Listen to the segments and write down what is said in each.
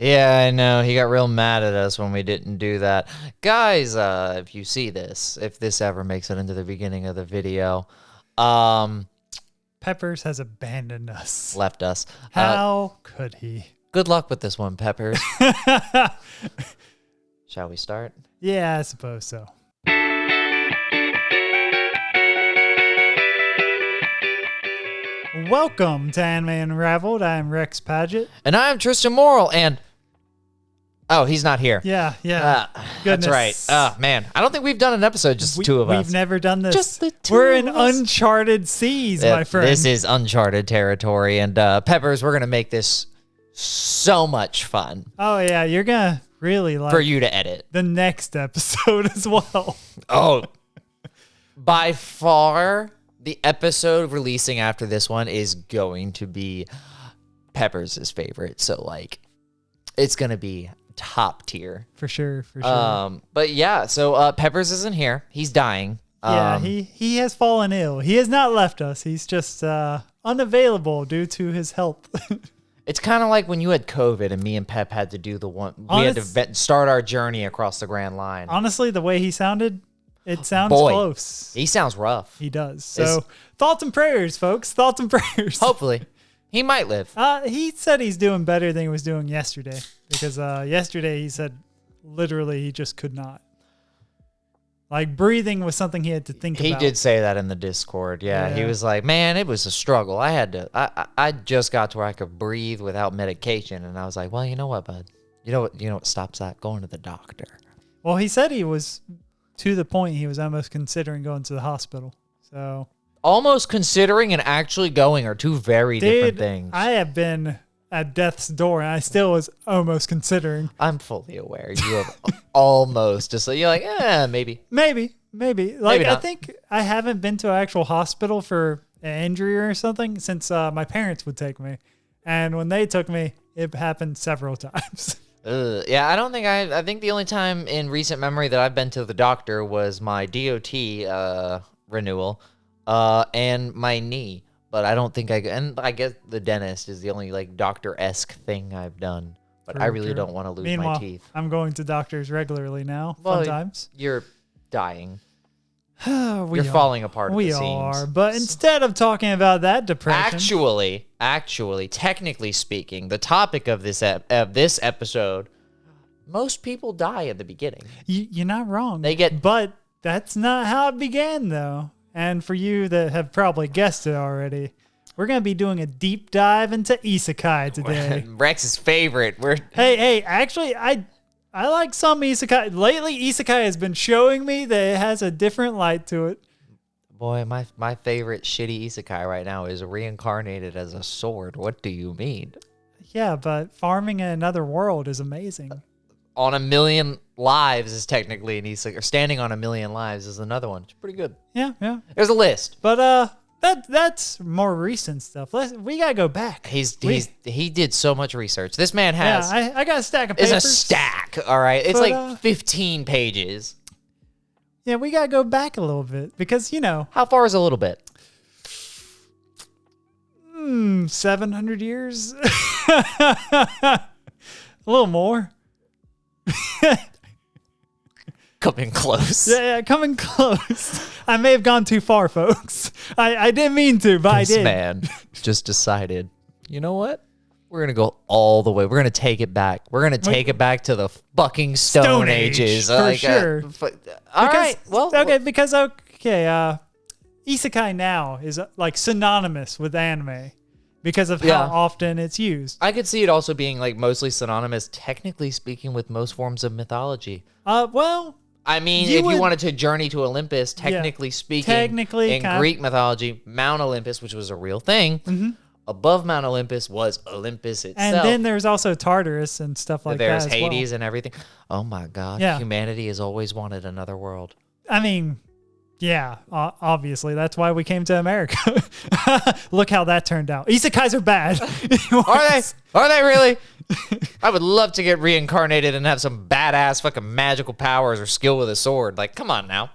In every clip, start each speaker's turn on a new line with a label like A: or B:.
A: Yeah, I know. He got real mad at us when we didn't do that. Guys, if you see this, if this ever makes it into the beginning of the video,
B: Peppers has abandoned us.
A: left us.
B: How could he?
A: Good luck with this one, Peppers. Shall we start?
B: Yeah, I suppose so. Welcome to Anime Unraveled. I am Rex Paget.
A: And I'm Tristan Morrill, and... Oh, he's not here.
B: Yeah.
A: That's right. Oh, man. I don't think we've done an episode, just the two of us.
B: We've never done this.
A: Just the two
B: We're
A: of
B: in
A: us.
B: uncharted seas, my friend.
A: This is uncharted territory, and Peppers, we're going to make this so much fun
B: Oh, yeah. You're going to really like
A: for you to edit.
B: the next episode as well.
A: Oh, by far, the episode releasing after this one is going to be Peppers' favorite. So, like, it's going to be top tier.
B: For sure.
A: But yeah, so Peppers isn't here. He's dying.
B: Yeah, he has fallen ill. He has not left us. He's just unavailable due to his health.
A: It's kind of like when you had COVID and me and Pep had to do the one. We had to start our journey across the Grand Line.
B: Honestly, the way he sounded, it sounds close.
A: He sounds rough.
B: He does. So thoughts and prayers, folks. Thoughts and prayers.
A: Hopefully. He might live.
B: He said he's doing better than he was doing yesterday. Because yesterday he said literally he just could not. Like breathing was something he had to think about.
A: He did say that in the Discord. Yeah. He was like, man, it was a struggle. I just got to where I could breathe without medication. And I was like, well, you know what, bud? You know what stops that? Going to the doctor.
B: Well, he said he was to the point he was almost considering going to the hospital. So
A: almost considering and actually going are two very different things.
B: I have been at death's door, and I still was almost considering.
A: I'm fully aware. You have almost just like, you're like, maybe.
B: Maybe. Like,
A: Maybe not.
B: I think I haven't been to an actual hospital for an injury or something since my parents would take me. And when they took me, it happened several times.
A: Yeah, I don't think I think the only time in recent memory that I've been to the doctor was my DOT renewal and my knee. But I don't think and I guess the dentist is the only like doctor-esque thing I've done. But I really don't want to lose my teeth.
B: I'm going to doctors regularly now.
A: Well,
B: sometimes.
A: You're dying.
B: You're
A: falling apart at the seams.
B: We are. But instead of talking about that depression.
A: Actually, technically speaking, the topic of this episode, most people die at the beginning.
B: You're not wrong. But that's not how it began, though. And for you that have probably guessed it already, we're going to be doing a deep dive into Isekai today.
A: Rex's favorite.
B: Hey, actually, I like some Isekai. Lately, Isekai has been showing me that it has a different light to it.
A: Boy, my favorite shitty Isekai right now is reincarnated as a sword. What do you mean?
B: Yeah, but farming in another world is amazing.
A: On a Million Lives is technically an Isekai. Or Standing on a Million Lives is another one. It's pretty good.
B: Yeah.
A: There's a list.
B: But that's more recent stuff. We gotta go back.
A: He did so much research. This man has.
B: Yeah, I got a stack of papers.
A: It's a stack. All right, it's like 15 pages.
B: Yeah, we gotta go back a little bit because
A: How far is a little bit?
B: 700 years. A little more.
A: Coming close.
B: Yeah, coming close. I may have gone too far, folks. I didn't mean to, but I did.
A: This man just decided, you know what? We're going to go all the way. We're going to take it back. We're going to take it back to the fucking Stone Ages.
B: For sure. Because Isekai now is like synonymous with anime because of how often it's used.
A: I could see it also being like mostly synonymous, technically speaking, with most forms of mythology.
B: I
A: mean, if you wanted to journey to Olympus, technically speaking, in Greek mythology, Mount Olympus, which was a real thing, above Mount Olympus was Olympus itself.
B: And then there's also Tartarus and stuff like that.
A: There's Hades and everything. Oh my God. Yeah. Humanity has always wanted another world.
B: I mean, yeah, obviously. That's why we came to America. Look how that turned out. Isekais are bad.
A: Are they really? I would love to get reincarnated and have some badass fucking magical powers or skill with a sword. Like, come on now.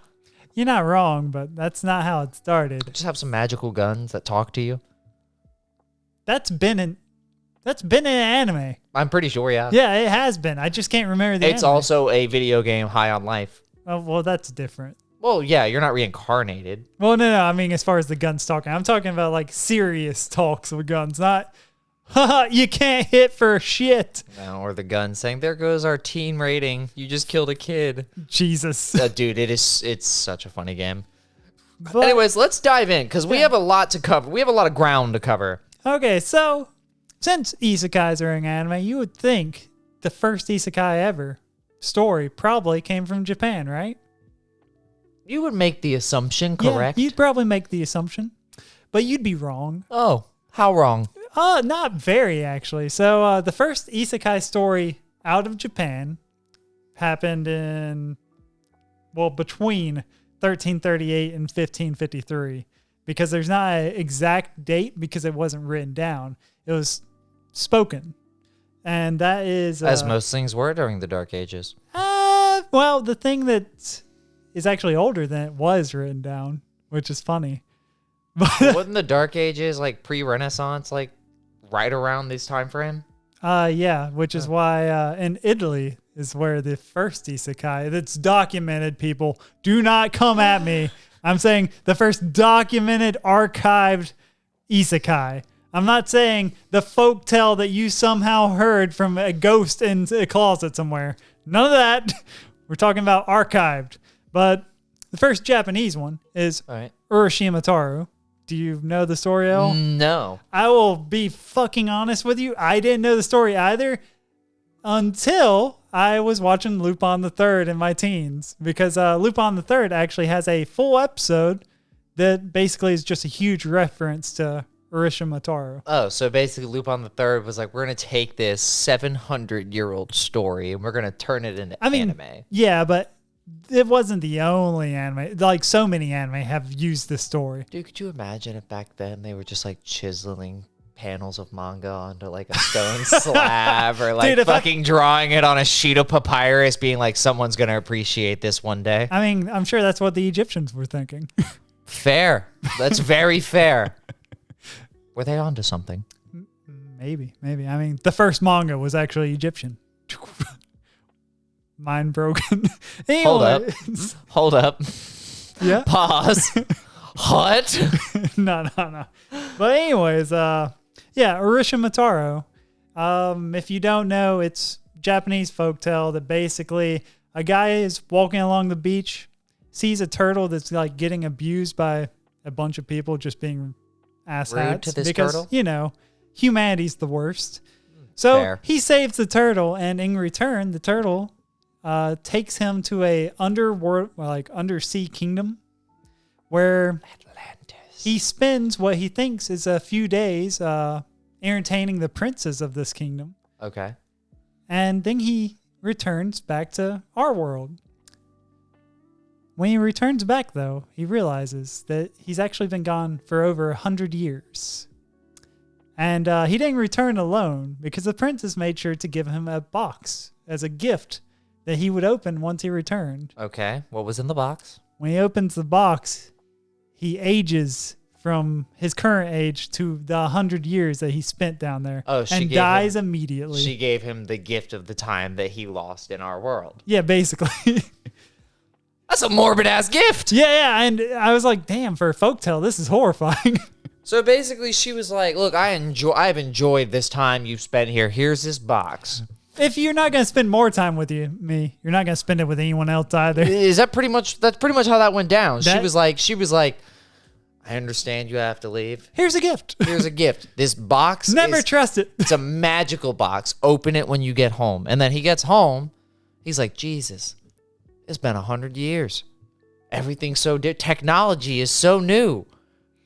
B: You're not wrong, but that's not how it started.
A: Just have some magical guns that talk to you.
B: That's been That's been in anime.
A: I'm pretty sure, yeah.
B: Yeah, it has been. I just can't remember the
A: It's
B: anime.
A: also a video game high on life.
B: Oh, well, that's different.
A: Well, yeah, you're not reincarnated.
B: Well, no. I mean, as far as the guns talking, I'm talking about like serious talks with guns, not, haha, you can't hit for shit.
A: No, or the gun saying, there goes our teen rating. You just killed a kid.
B: Jesus.
A: Dude, it's such a funny game.
B: But,
A: Anyways, let's dive in because we have a lot to cover. We have a lot of ground to cover.
B: okay, so since isekais are in anime, you would think the first isekai ever story probably came from Japan, right?
A: You would make the assumption, correct?
B: Yeah, you'd probably make the assumption, but you'd be wrong.
A: Oh, how wrong?
B: Not very, actually. So the first isekai story out of Japan happened between 1338 and 1553, because there's not an exact date because it wasn't written down. It was spoken. And that is...
A: As most things were during the Dark Ages.
B: Well, the thing that is actually older than it was written down, which is funny. But
A: Wasn't the Dark Ages like pre-Renaissance, like right around this time frame?
B: yeah, which is why in Italy is where the first isekai that's documented, people. Do not come at me. I'm saying the first documented, archived isekai. I'm not saying the folktale that you somehow heard from a ghost in a closet somewhere. None of that. We're talking about archived. But the first Japanese one is
A: All right.
B: Urashima Taru. Do you know the story, El?
A: No.
B: I will be fucking honest with you. I didn't know the story either until I was watching Lupin the Third in my teens, because Lupin the Third actually has a full episode that basically is just a huge reference to Urashima Taru.
A: Oh, so basically Lupin the Third was like, we're going to take this 700-year-old story and we're going to turn it into anime.
B: Yeah, but it wasn't the only anime. Like, so many anime have used this story.
A: Dude, could you imagine if back then they were just like chiseling panels of manga onto like a stone slab, or like
B: Dude,
A: drawing it on a sheet of papyrus, being like, someone's going to appreciate this one day?
B: I mean, I'm sure that's what the Egyptians were thinking.
A: Fair. That's very fair. Were they onto something?
B: Maybe. I mean, the first manga was actually Egyptian. Mind broken. Anyway.
A: Hold up.
B: Yeah.
A: Pause. What?
B: No. But anyways, Urashima Taro. If you don't know, it's Japanese folktale that basically a guy is walking along the beach, sees a turtle that's like getting abused by a bunch of people just being asshats.
A: Rude to this
B: because,
A: turtle?
B: you know, humanity's the worst. So
A: Fair.
B: he saves the turtle, and in return, the turtle takes him to a undersea kingdom where
A: Atlantis.
B: he spends what he thinks is a few days entertaining the princes of this kingdom.
A: Okay.
B: And then he returns back to our world. When he returns back, though, he realizes that he's actually been gone for over 100 years. And he didn't return alone, because the princess made sure to give him a box as a gift that he would open once he returned.
A: Okay. What was in the box?
B: When he opens the box, he ages from his current age to the 100 years that he spent down there.
A: Oh, she
B: and
A: gave
B: dies
A: him-
B: immediately.
A: She gave him the gift of the time that he lost in our world.
B: Yeah, basically.
A: That's a morbid ass gift.
B: yeah, and I was like, damn, for a folktale, this is horrifying.
A: So basically, she was like, "Look, I've enjoyed this time you've spent here. Here's this box."
B: If you're not going to spend more time with me, you're not going to spend it with anyone else either.
A: Is that pretty much? That's pretty much how that went down.
B: That-
A: She was like, "I understand you have to leave.
B: Here's a gift.
A: Here's a gift. This box.
B: Never trust it.
A: It's a magical box. Open it when you get home." And then he gets home. He's like, "Jesus, it's been 100 years. Everything's so technology is so new."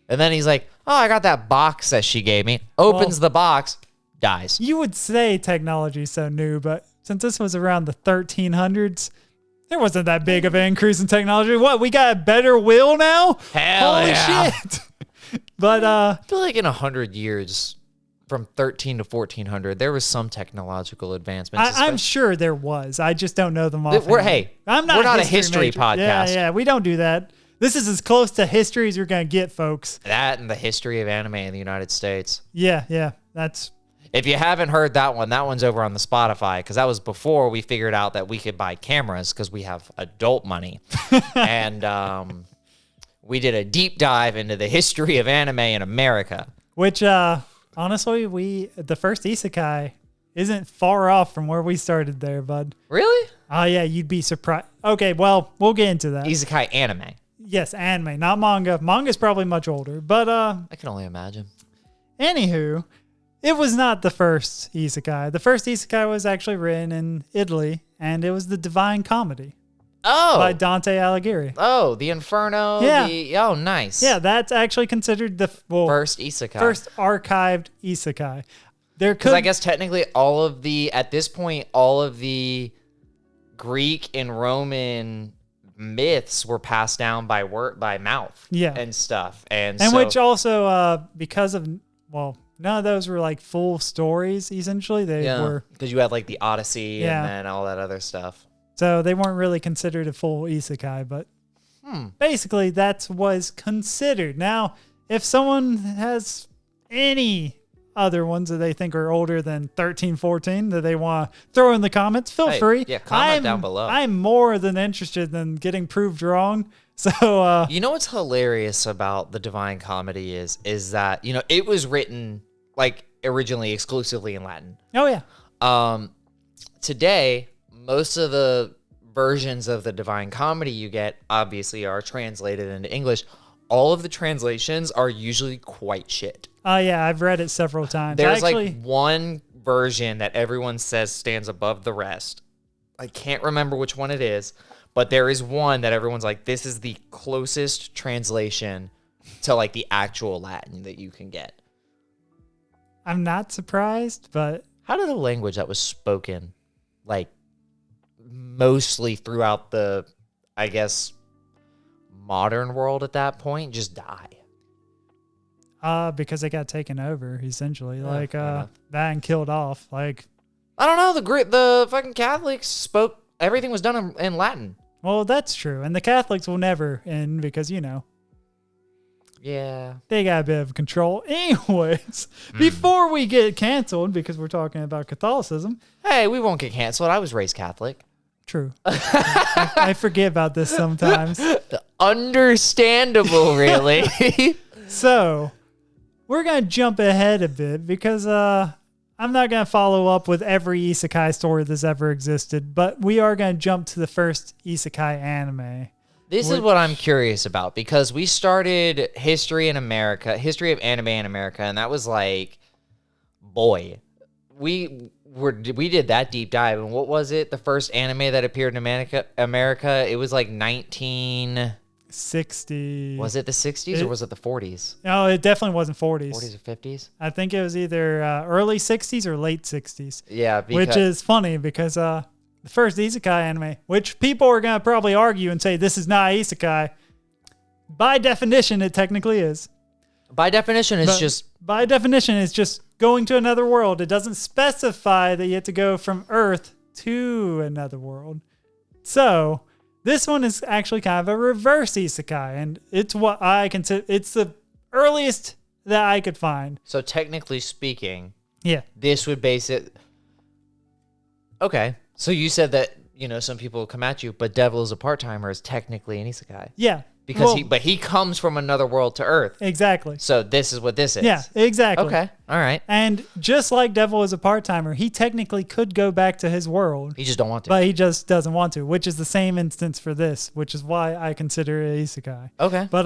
A: And then he's like, "Oh, I got that box that she gave me." Opens the box, dies.
B: You would say technology is so new, but since this was around the 1300s, there wasn't that big of an increase in technology. What, we got a better wheel now?
A: Hell
B: Holy
A: yeah.
B: shit. But
A: I feel like in 100 years, from 13 to 1400, there was some technological advancements.
B: I'm sure there was. I just don't know them all.
A: We're not a history
B: major.
A: podcast.
B: Yeah, we don't do that. This is as close to history as you're going to get, folks.
A: That and the history of anime in the United States.
B: Yeah, that's...
A: If you haven't heard that one's over on the Spotify, because that was before we figured out that we could buy cameras because we have adult money. And we did a deep dive into the history of anime in America.
B: Which, honestly, the first isekai isn't far off from where we started there, bud.
A: Really?
B: Oh, yeah, you'd be surprised. Okay, well, we'll get into that.
A: Isekai anime.
B: Yes, anime, not manga. Manga's probably much older, but
A: I can only imagine.
B: Anywho, it was not the first isekai. The first isekai was actually written in Italy, and it was the Divine Comedy by Dante Alighieri.
A: Oh, the Inferno.
B: Yeah.
A: Oh, nice.
B: Yeah, that's actually considered the
A: first isekai.
B: First archived isekai.
A: Because I guess technically at this point, all of the Greek and Roman myths were passed down by mouth and stuff. And so,
B: which also, because of, none of those were like full stories, essentially. They were.
A: Because you had like the Odyssey and then all that other stuff.
B: So they weren't really considered a full isekai, but basically that was considered. Now, if someone has any other ones that they think are older than 13, 14 that they want to throw in the comments, feel free.
A: Yeah, comment down below.
B: I'm more than interested in getting proved wrong. So,
A: you know what's hilarious about the Divine Comedy is that, it was written like originally exclusively in Latin.
B: Oh yeah.
A: Today, most of the versions of the Divine Comedy you get obviously are translated into English. All of the translations are usually quite shit.
B: Oh yeah, I've read it several times.
A: There's like one version that everyone says stands above the rest. I can't remember which one it is, but there is one that everyone's like, this is the closest translation to like the actual Latin that you can get.
B: I'm not surprised, but
A: how did a language that was spoken like mostly throughout the, I guess, modern world at that point just die?
B: Because they got taken over, essentially. That and killed off. Like,
A: I don't know. The fucking Catholics spoke. Everything was done in Latin.
B: Well, that's true, and the Catholics will never end because
A: yeah,
B: they got a bit of control. Anyways, before we get canceled, because we're talking about Catholicism.
A: Hey, we won't get canceled. I was raised Catholic.
B: True. I forget about this sometimes.
A: Understandable, really.
B: So, we're going to jump ahead a bit because I'm not going to follow up with every isekai story that's ever existed, but we are going to jump to the first isekai anime.
A: This is what I'm curious about because we started History of Anime in America, and that was like, boy, we did that deep dive, and what was it? The first anime that appeared in America, it was like
B: 1960.
A: Was it the 60s or was it the 40s?
B: No, it definitely wasn't 40s.
A: 40s or 50s?
B: I think it was either early 60s or late 60s.
A: Yeah,
B: which is funny because the first isekai anime, which people are going to probably argue and say this is not isekai. By definition, it technically is.
A: By definition, it's
B: just going to another world. It doesn't specify that you have to go from Earth to another world. So this one is actually kind of a reverse isekai, and it's what I consider. It's the earliest that I could find.
A: So technically speaking,
B: yeah, this
A: would base it. Okay, so you said that some people will come at you, but Devil is a part-timer is technically an isekai.
B: Yeah.
A: Because he comes from another world to Earth.
B: Exactly.
A: So this is what this is.
B: Yeah, exactly.
A: Okay. All right.
B: And just like Devil is a part-timer, he technically could go back to his world.
A: He just don't want to.
B: But he just doesn't want to, which is the same instance for this, which is why I consider it isekai.
A: Okay.
B: But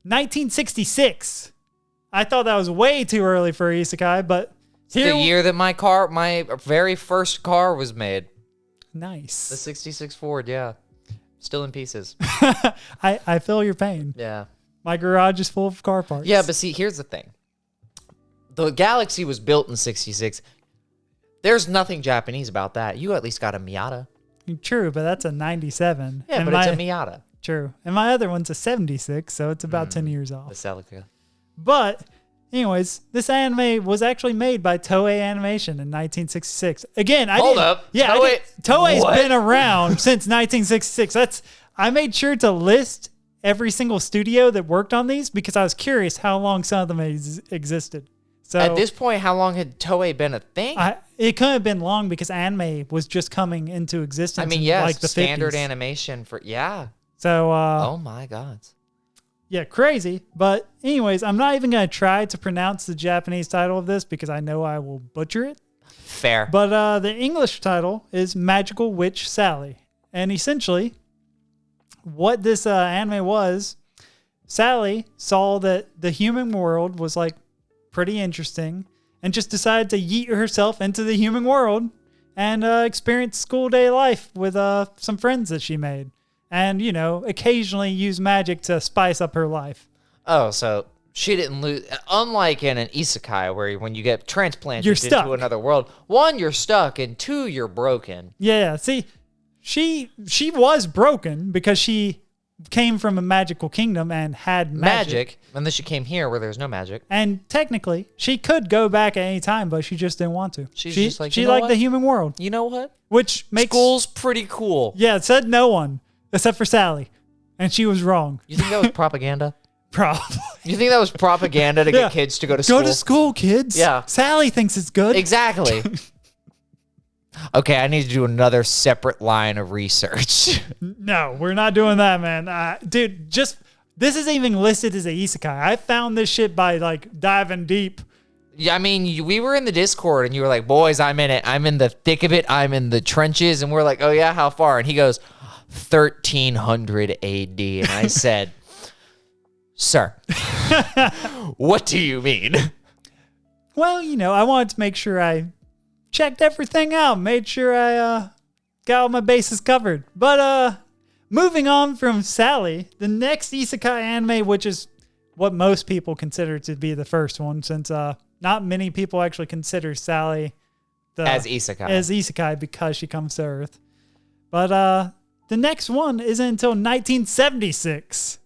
B: 1966. I thought that was way too early for isekai, but
A: it's the year that my very first car was made.
B: Nice.
A: The 66 Ford, yeah. Still in pieces.
B: I feel your pain.
A: Yeah.
B: My garage is full of car parts.
A: Yeah, but see, here's the thing. The Galaxy was built in 66. There's nothing Japanese about that. You at least got a Miata.
B: True, but that's a 97.
A: Yeah, but it's a Miata.
B: True. And my other one's a 76, so it's about 10 years off.
A: The Celica.
B: But anyways, this anime was actually made by Toei Animation in 1966. Again,
A: Hold up.
B: Yeah, Toei's been around since 1966. I made sure to list every single studio that worked on these because I was curious how long some of them existed. So
A: At this point, how long had Toei been a thing?
B: it couldn't have been long because anime was just coming into existence.
A: I mean,
B: in
A: yes,
B: like the
A: standard
B: 50s.
A: animation for
B: So
A: oh my god.
B: yeah, crazy. But anyways, I'm not even gonna try to pronounce the Japanese title of this because I know I will butcher it.
A: Fair.
B: But the English title is Magical Witch Sally, and essentially, what this anime was, Sally saw that the human world was like pretty interesting and just decided to yeet herself into the human world and experience school day life with some friends that she made. And, you know, occasionally use magic to spice up her life.
A: Oh, so she didn't lose. Unlike in an isekai where when you get transplanted
B: You're stuck.
A: into another world, one, you're stuck, and two, you're broken.
B: Yeah, see, she was broken because she came from a magical kingdom and had magic.
A: Unless she came here where there's no magic.
B: And technically, she could go back at any time, but she just didn't want to.
A: She's just like,
B: she
A: you know
B: liked
A: what?
B: the human world,
A: You know what?
B: which makes
A: School's pretty cool.
B: Yeah, it said no one except for Sally, and she was wrong.
A: You think that was propaganda?
B: Probably.
A: You think that was propaganda to
B: Yeah.
A: get kids to go to school?
B: Go to school, kids.
A: Yeah.
B: Sally thinks it's good.
A: Exactly. Okay, I need to do another separate line of research.
B: No, we're not doing that, man. Dude, this isn't even listed as a isekai. I found this shit by like diving deep.
A: Yeah, I mean, we were in the Discord and you were like, boys, I'm in it. I'm in the thick of it. I'm in the trenches. And we're like, oh yeah, how far? And he goes, 1300 AD. And I said, sir, what do you mean?
B: Well, you know, I wanted to make sure I checked everything out, made sure I got all my bases covered. But moving on from Sally, the next isekai anime, which is what most people consider to be the first one, since not many people actually consider Sally
A: As isekai.
B: as isekai because she comes to Earth. But the next one isn't until 1976.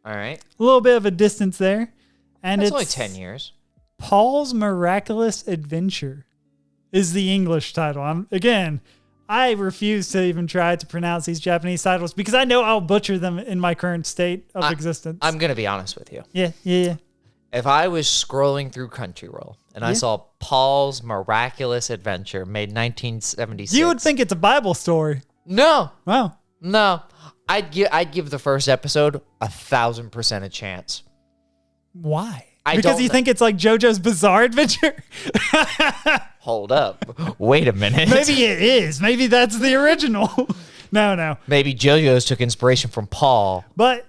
A: All right.
B: A little bit of a distance there. And
A: That's
B: it's
A: only 10 years.
B: Paul's Miraculous Adventure is the English title. I refuse to even try to pronounce these Japanese titles because I know I'll butcher them in my current state of existence.
A: I'm going to be honest with you.
B: Yeah.
A: If I was scrolling through Crunchyroll and I saw Paul's Miraculous Adventure made 1976.
B: You would think it's a Bible story.
A: No.
B: Wow.
A: No. I'd give the first episode 1,000% a chance.
B: Why?
A: I
B: Because
A: don't
B: you
A: kn-
B: think it's like JoJo's Bizarre Adventure?
A: Hold up. Wait a minute.
B: Maybe it is. Maybe that's the original. No.
A: Maybe JoJo's took inspiration from Paul.
B: But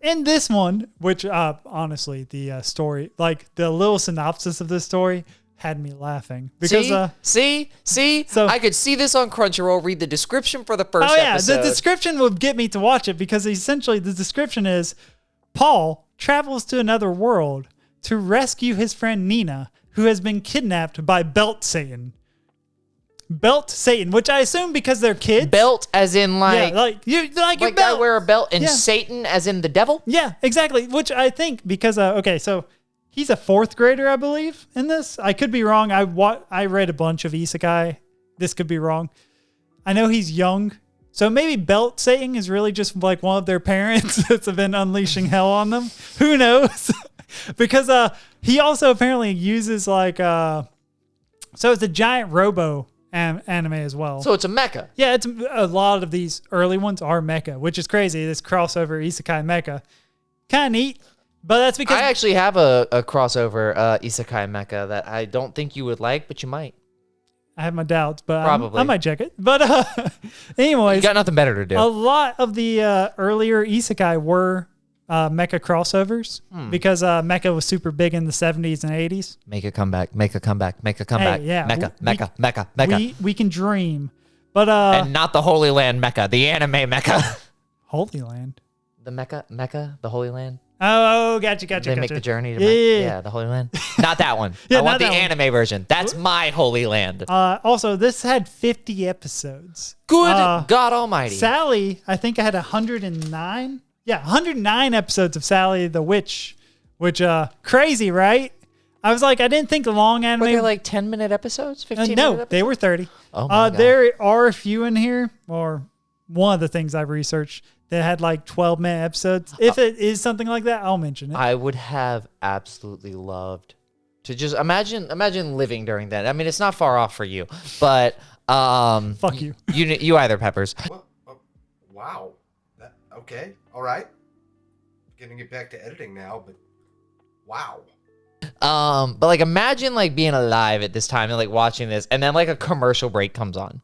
B: in this one, which honestly, the story, like the little synopsis of this story had me laughing. Because
A: see?
B: So-
A: I could see this on Crunchyroll, read the description for the first
B: oh yeah,
A: episode.
B: the description would get me to watch it because essentially the description is Paul travels to another world to rescue his friend Nina, who has been kidnapped by Belt Satan. Belt Satan, which I assume because they're kids.
A: Belt as in like...
B: yeah, like your
A: Like
B: belt.
A: I wear a belt and
B: Yeah.
A: Satan as in the devil?
B: Yeah, exactly. Which I think because okay, so he's a 4th grader, I believe, in this. I could be wrong. I read a bunch of isekai. This could be wrong. I know he's young, so maybe Belt Satan is really just like one of their parents that's been unleashing hell on them. Who knows? Because he also apparently uses like so it's a giant robo anime as well.
A: So it's a mecha.
B: Yeah, it's a lot of these early ones are mecha, which is crazy. This crossover isekai mecha, kind of neat. But that's because
A: I actually have a crossover isekai mecha that I don't think you would like, but you might.
B: I have my doubts, but
A: Probably.
B: I might check it. But anyways,
A: You got nothing better to do.
B: a lot of the earlier isekai were mecha crossovers because mecha was super big in the 70s and 80s.
A: Make a comeback. Make a comeback. Make a comeback.
B: yeah,
A: Mecha.
B: We can dream. But
A: And not the Holy Land mecha, the anime mecha.
B: Holy Land.
A: The mecha, the Holy Land.
B: Oh, gotcha.
A: They make the journey to
B: Yeah.
A: the Holy Land. Not that one.
B: Yeah,
A: I want
B: not
A: the
B: that one.
A: anime version. That's my Holy Land.
B: Also, this had 50 episodes.
A: Good God Almighty.
B: Sally, I think I had 109. Yeah, 109 episodes of Sally the Witch, which crazy, right? I was like, I didn't think long anime.
A: Were they like 10-minute episodes? 15-minute
B: no,
A: episodes?
B: they were 30.
A: Oh my God.
B: There are a few in here, or one of the things I've researched that had like 12-minute episodes. If it is something like that, I'll mention it.
A: I would have absolutely loved to just imagine living during that. I mean, it's not far off for you, but
B: Fuck you.
A: You either, Peppers.
C: Well, wow. Okay. All right. Getting it back to editing now, but wow.
A: But like imagine like being alive at this time and like watching this, and then like a commercial break comes on.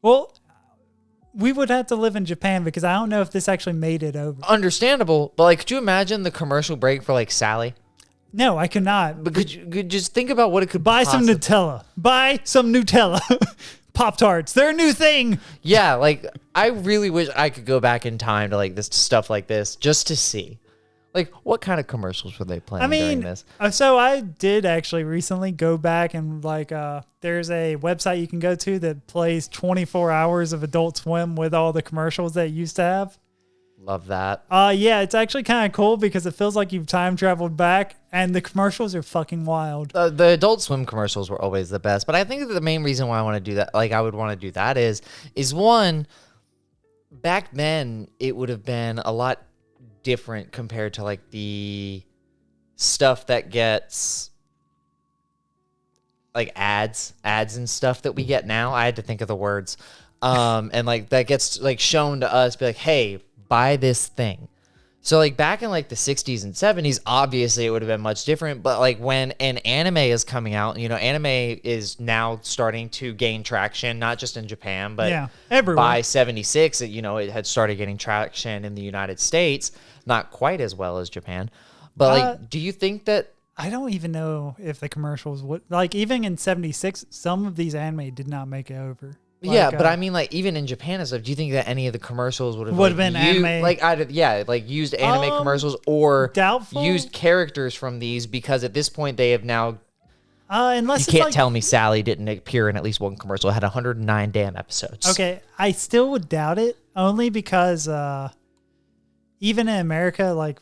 B: Well, we would have to live in Japan because I don't know if this actually made it over.
A: Understandable, but like, could you imagine the commercial break for like Sally?
B: No, I could not.
A: But could just think about what it could
B: Buy some Nutella. Buy some Nutella. Pop-Tarts. They're a new thing.
A: Yeah, like I really wish I could go back in time to like this stuff like this just to see. Like, what kind of commercials were they playing during this?
B: So I did actually recently go back and like, there's a website you can go to that plays 24 hours of Adult Swim with all the commercials that it used to have.
A: Love that.
B: Yeah, it's actually kind of cool because it feels like you've time traveled back, and the commercials are fucking wild.
A: The Adult Swim commercials were always the best, but I think that the main reason why I want to do that, like I would want to do that is one, back then it would have been a lot different compared to like the stuff that gets like ads and stuff that we get now. I had to think of the words. And like that gets like shown to us, be like, hey, buy this thing. So like back in like the 60s and 70s, obviously it would have been much different. But like when an anime is coming out, you know, anime is now starting to gain traction, not just in Japan, but
B: everywhere.
A: By 76, you know, it had started getting traction in the United States, not quite as well as Japan. But like, do you think that?
B: I don't even know if the commercials would, like, even in 76, some of these anime did not make it over. Like,
A: yeah, but I mean, like, even in Japan and stuff, do you think that any of the commercials would have
B: been anime?
A: Like, like used anime commercials or
B: doubtful?
A: Used characters from these? Because at this point, they have now.
B: Unless
A: you can't tell me Sally didn't appear in at least one commercial. It had 109 damn episodes.
B: Okay, I still would doubt it, only because even in America, like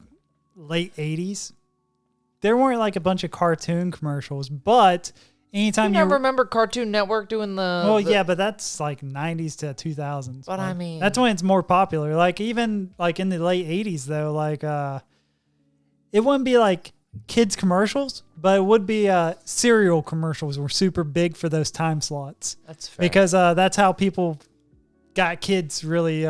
B: late 80s, there weren't like a bunch of cartoon commercials, but anytime
A: you remember Cartoon Network doing the...
B: Well, yeah, but that's like 90s to 2000s.
A: But
B: like,
A: I mean...
B: That's when it's more popular. Like even like in the late 80s though, like it wouldn't be like kids commercials, but it would be cereal commercials were super big for those time slots.
A: That's fair.
B: Because that's how people got kids really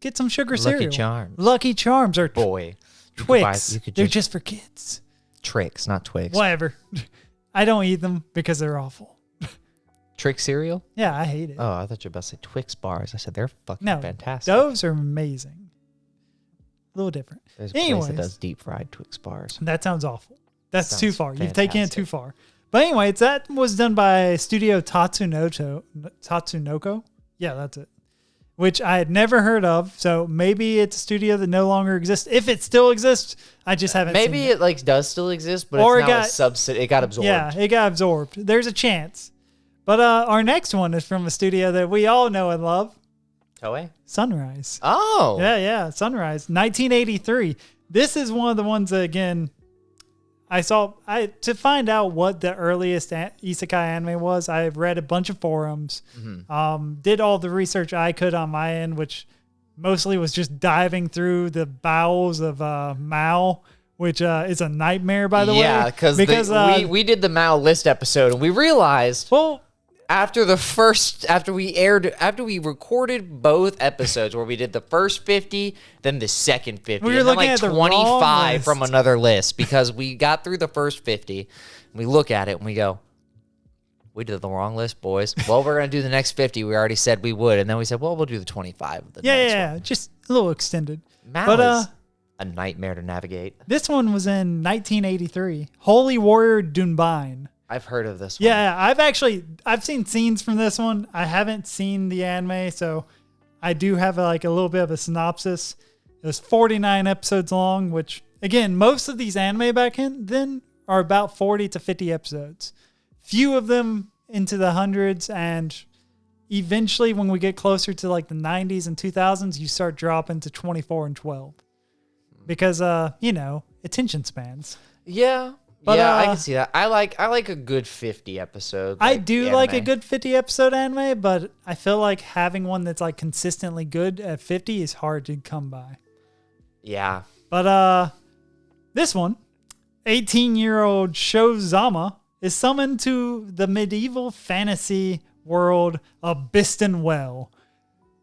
B: get some sugar cereal.
A: Lucky Charms.
B: Lucky Charms are
A: boy.
B: Twix. They're just for kids.
A: Tricks, not Twix.
B: Whatever. I don't eat them because they're awful.
A: Trick cereal?
B: Yeah, I hate it.
A: Oh, I thought you were about to say Twix bars. I said they're fucking fantastic.
B: Those are amazing. A little different.
A: There's a place that does deep fried Twix bars.
B: That sounds awful. That's too far.
A: Fantastic.
B: You've taken it too far. But anyways, that was done by Studio Tatsunoko. Yeah, that's it. Which I had never heard of. So maybe it's a studio that no longer exists. If it still exists, I just haven't seen
A: Maybe it like does still exist, but
B: or
A: it's now a subset. It got absorbed.
B: Yeah, it got absorbed. There's a chance. But our next one is from a studio that we all know and love.
A: Toei?
B: Sunrise.
A: Oh.
B: Yeah, Sunrise. 1983. This is one of the ones that, again, to find out what the earliest isekai anime was, I read a bunch of forums, did all the research I could on my end, which mostly was just diving through the bowels of Mao, which is a nightmare, by the way.
A: Yeah, because we did the Mao list episode, and we realized...
B: Well,
A: after we recorded both episodes where we did the first 50, then the second 50,
B: we were
A: and then
B: looking
A: like
B: at the
A: 25 from another list because we got through the first 50. And we look at it and we go, we did the wrong list, boys. Well, we're going to do the next 50. We already said we would. And then we said, well, we'll do the 25 of the next one.
B: Just a little extended.
A: Mao is a nightmare to navigate.
B: This one was in 1983. Holy Warrior Dunbine.
A: I've heard of this one.
B: Yeah, I've seen scenes from this one. I haven't seen the anime, so I do have a little bit of a synopsis. It was 49 episodes long, which again, most of these anime back then are about 40 to 50 episodes. Few of them into the hundreds, and eventually when we get closer to like the 90s and 2000s, you start dropping to 24 and 12. Because attention spans.
A: Yeah. But, I can see that. I like a good 50 episode.
B: I do like a good 50 episode anime, but I feel like having one that's like consistently good at 50 is hard to come by.
A: Yeah.
B: But this one 18-year-old Shozama is summoned to the medieval fantasy world of Biston Well.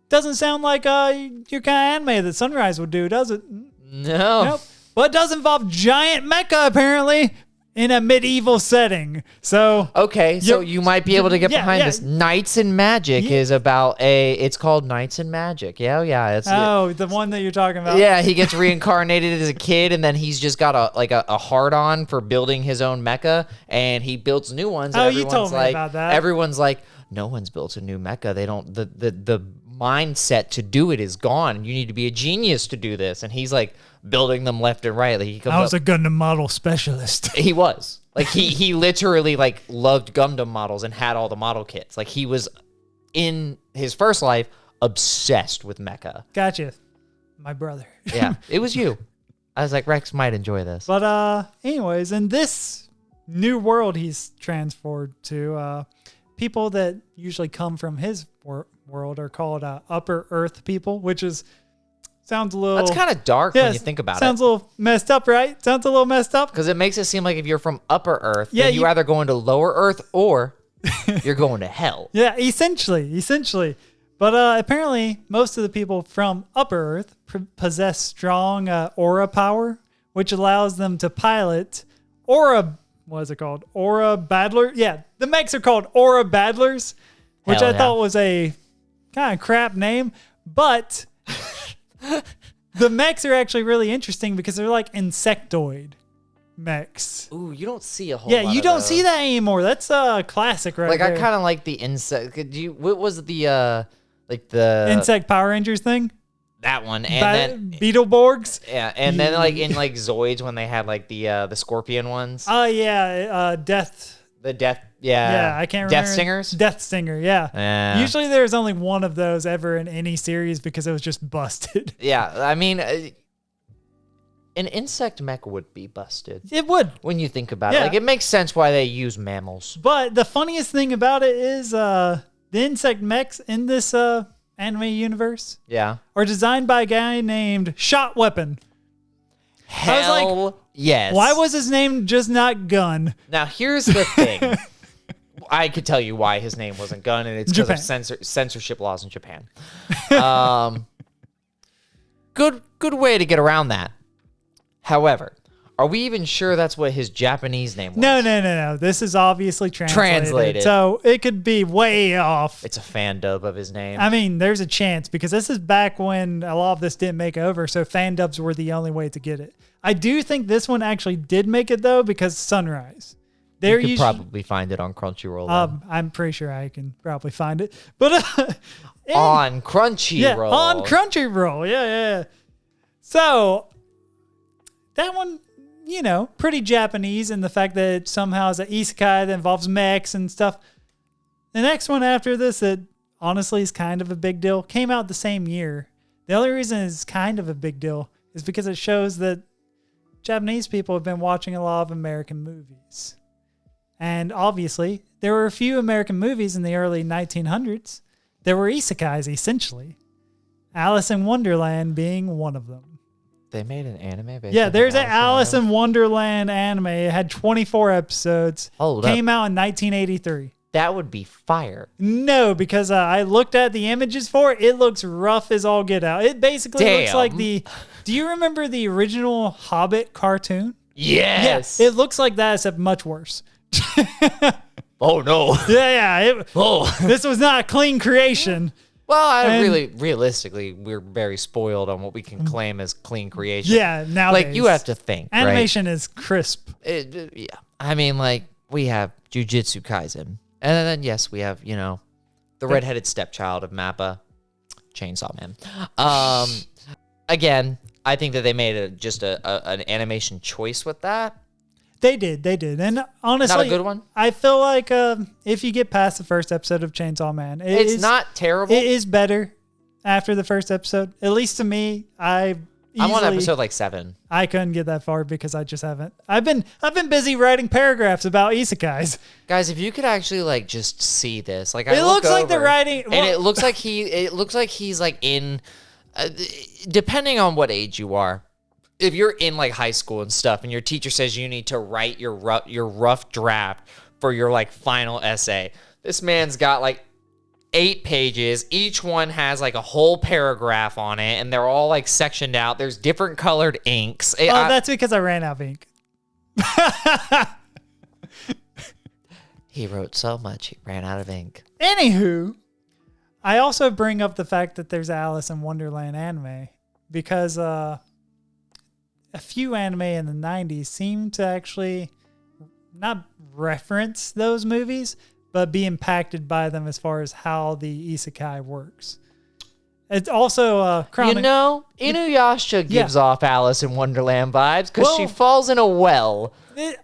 B: Doesn't sound like your kind of anime that Sunrise would do, does it?
A: No.
B: Nope. But it does involve giant mecha, apparently, in a medieval setting. So
A: Okay, so you might be able to get behind this. Knights and Magic is about it's called Knights and Magic. Yeah.
B: the one that you're talking about.
A: Yeah, he gets reincarnated as a kid, and then he's just got a hard-on for building his own mecha, and he builds new ones. And
B: you told me about that.
A: Everyone's like, no one's built a new mecha. They don't. The mindset to do it is gone. You need to be a genius to do this, and he's like building them left and right. Like
B: I was a Gundam model specialist.
A: He was like he literally like loved Gundam models and had all the model kits. Like he was in his first life obsessed with mecha.
B: Gotcha, my brother.
A: Yeah, it was you. I was like, Rex might enjoy this.
B: But anyways, in this new world he's transferred to, people that usually come from his world are called Upper Earth people, which is sounds a little.
A: That's kind of dark when you think about it.
B: Sounds a little messed up, right? Sounds a little messed up.
A: Because it makes it seem like if you're from Upper Earth, then you're either going to Lower Earth or you're going to hell.
B: Yeah, essentially. But apparently, most of the people from Upper Earth possess strong aura power, which allows them to pilot aura. What is it called? Aura Battler? Yeah, the mechs are called Aura Battlers, which I thought was a kind of crap name. But the mechs are actually really interesting because they're like insectoid mechs.
A: Ooh, you don't see a whole lot
B: you
A: of
B: don't
A: those.
B: see that anymore. That's a classic right there.
A: I kind of like the insect. What was the
B: Insect Power Rangers thing?
A: That one, and then
B: Beetleborgs.
A: Yeah, and then like in like Zoids when they had like the scorpion ones.
B: Oh yeah, Death.
A: The death. Yeah,
B: I can't remember.
A: Death Stingers.
B: Death Stinger. Yeah. Usually there's only one of those ever in any series because it was just busted.
A: Yeah, I mean, an insect mech would be busted.
B: It would
A: when you think about it. Like it makes sense why they use mammals.
B: But the funniest thing about it is the insect mechs in this anime universe are designed by a guy named Shot Weapon.
A: I was like, yes.
B: Why was his name just not Gun?
A: Now here's the thing. I could tell you why his name wasn't Gun, and it's because of censorship laws in Japan. Good way to get around that. However, are we even sure that's what his Japanese name was?
B: No. This is obviously translated. So it could be way off.
A: It's a fan dub of his name.
B: I mean, there's a chance because this is back when a lot of this didn't make over, so fan dubs were the only way to get it. I do think this one actually did make it, though, because Sunrise.
A: You could probably find it on Crunchyroll.
B: I'm pretty sure I can probably find it. But
A: on Crunchyroll.
B: Yeah, on Crunchyroll. Yeah. So that one, pretty Japanese in the fact that it somehow is an isekai that involves mechs and stuff. The next one after this that honestly is kind of a big deal came out the same year. The only reason it's kind of a big deal is because it shows that Japanese people have been watching a lot of American movies. And obviously, there were a few American movies in the early 1900s that were isekais, essentially. Alice in Wonderland being one of them.
A: They made an anime based
B: on there's an Alice in Wonderland anime. It had 24 episodes. Came out in 1983.
A: That would be fire.
B: No, because I looked at the images for it. It looks rough as all get out. It basically looks like do you remember the original Hobbit cartoon?
A: Yes.
B: Yeah, it looks like that, except much worse.
A: Oh, no.
B: Yeah. This was not a clean creation.
A: Well, realistically, we're very spoiled on what we can claim as clean creation.
B: Yeah, nowadays.
A: Like, you have to think,
B: animation is crisp.
A: Yeah. I mean, like, we have Jujutsu Kaisen. And then, yes, we have, the redheaded stepchild of Mappa, Chainsaw Man. Again, I think that they made an animation choice with that.
B: They did. And honestly,
A: not a good one.
B: I feel like if you get past the first episode of Chainsaw Man,
A: it's not terrible.
B: It is better after the first episode. At least to me, I'm on
A: episode like 7.
B: I couldn't get that far because I just haven't. I've been busy writing paragraphs about isekais.
A: Guys, if you could actually like just see this, like
B: it looks like the writing,
A: and it looks like he's like in, depending on what age you are. if you're in like high school and stuff, and your teacher says you need to write your rough draft for your like final essay, this man's got like 8 pages. Each one has like a whole paragraph on it, and they're all like sectioned out. There's different colored inks.
B: That's because I ran out of ink.
A: He wrote so much, he ran out of ink.
B: Anywho, I also bring up the fact that there's Alice in Wonderland anime because a few anime in the 90s seem to actually not reference those movies, but be impacted by them as far as how the isekai works. It's also
A: Inuyasha gives off Alice in Wonderland vibes because she falls in a well.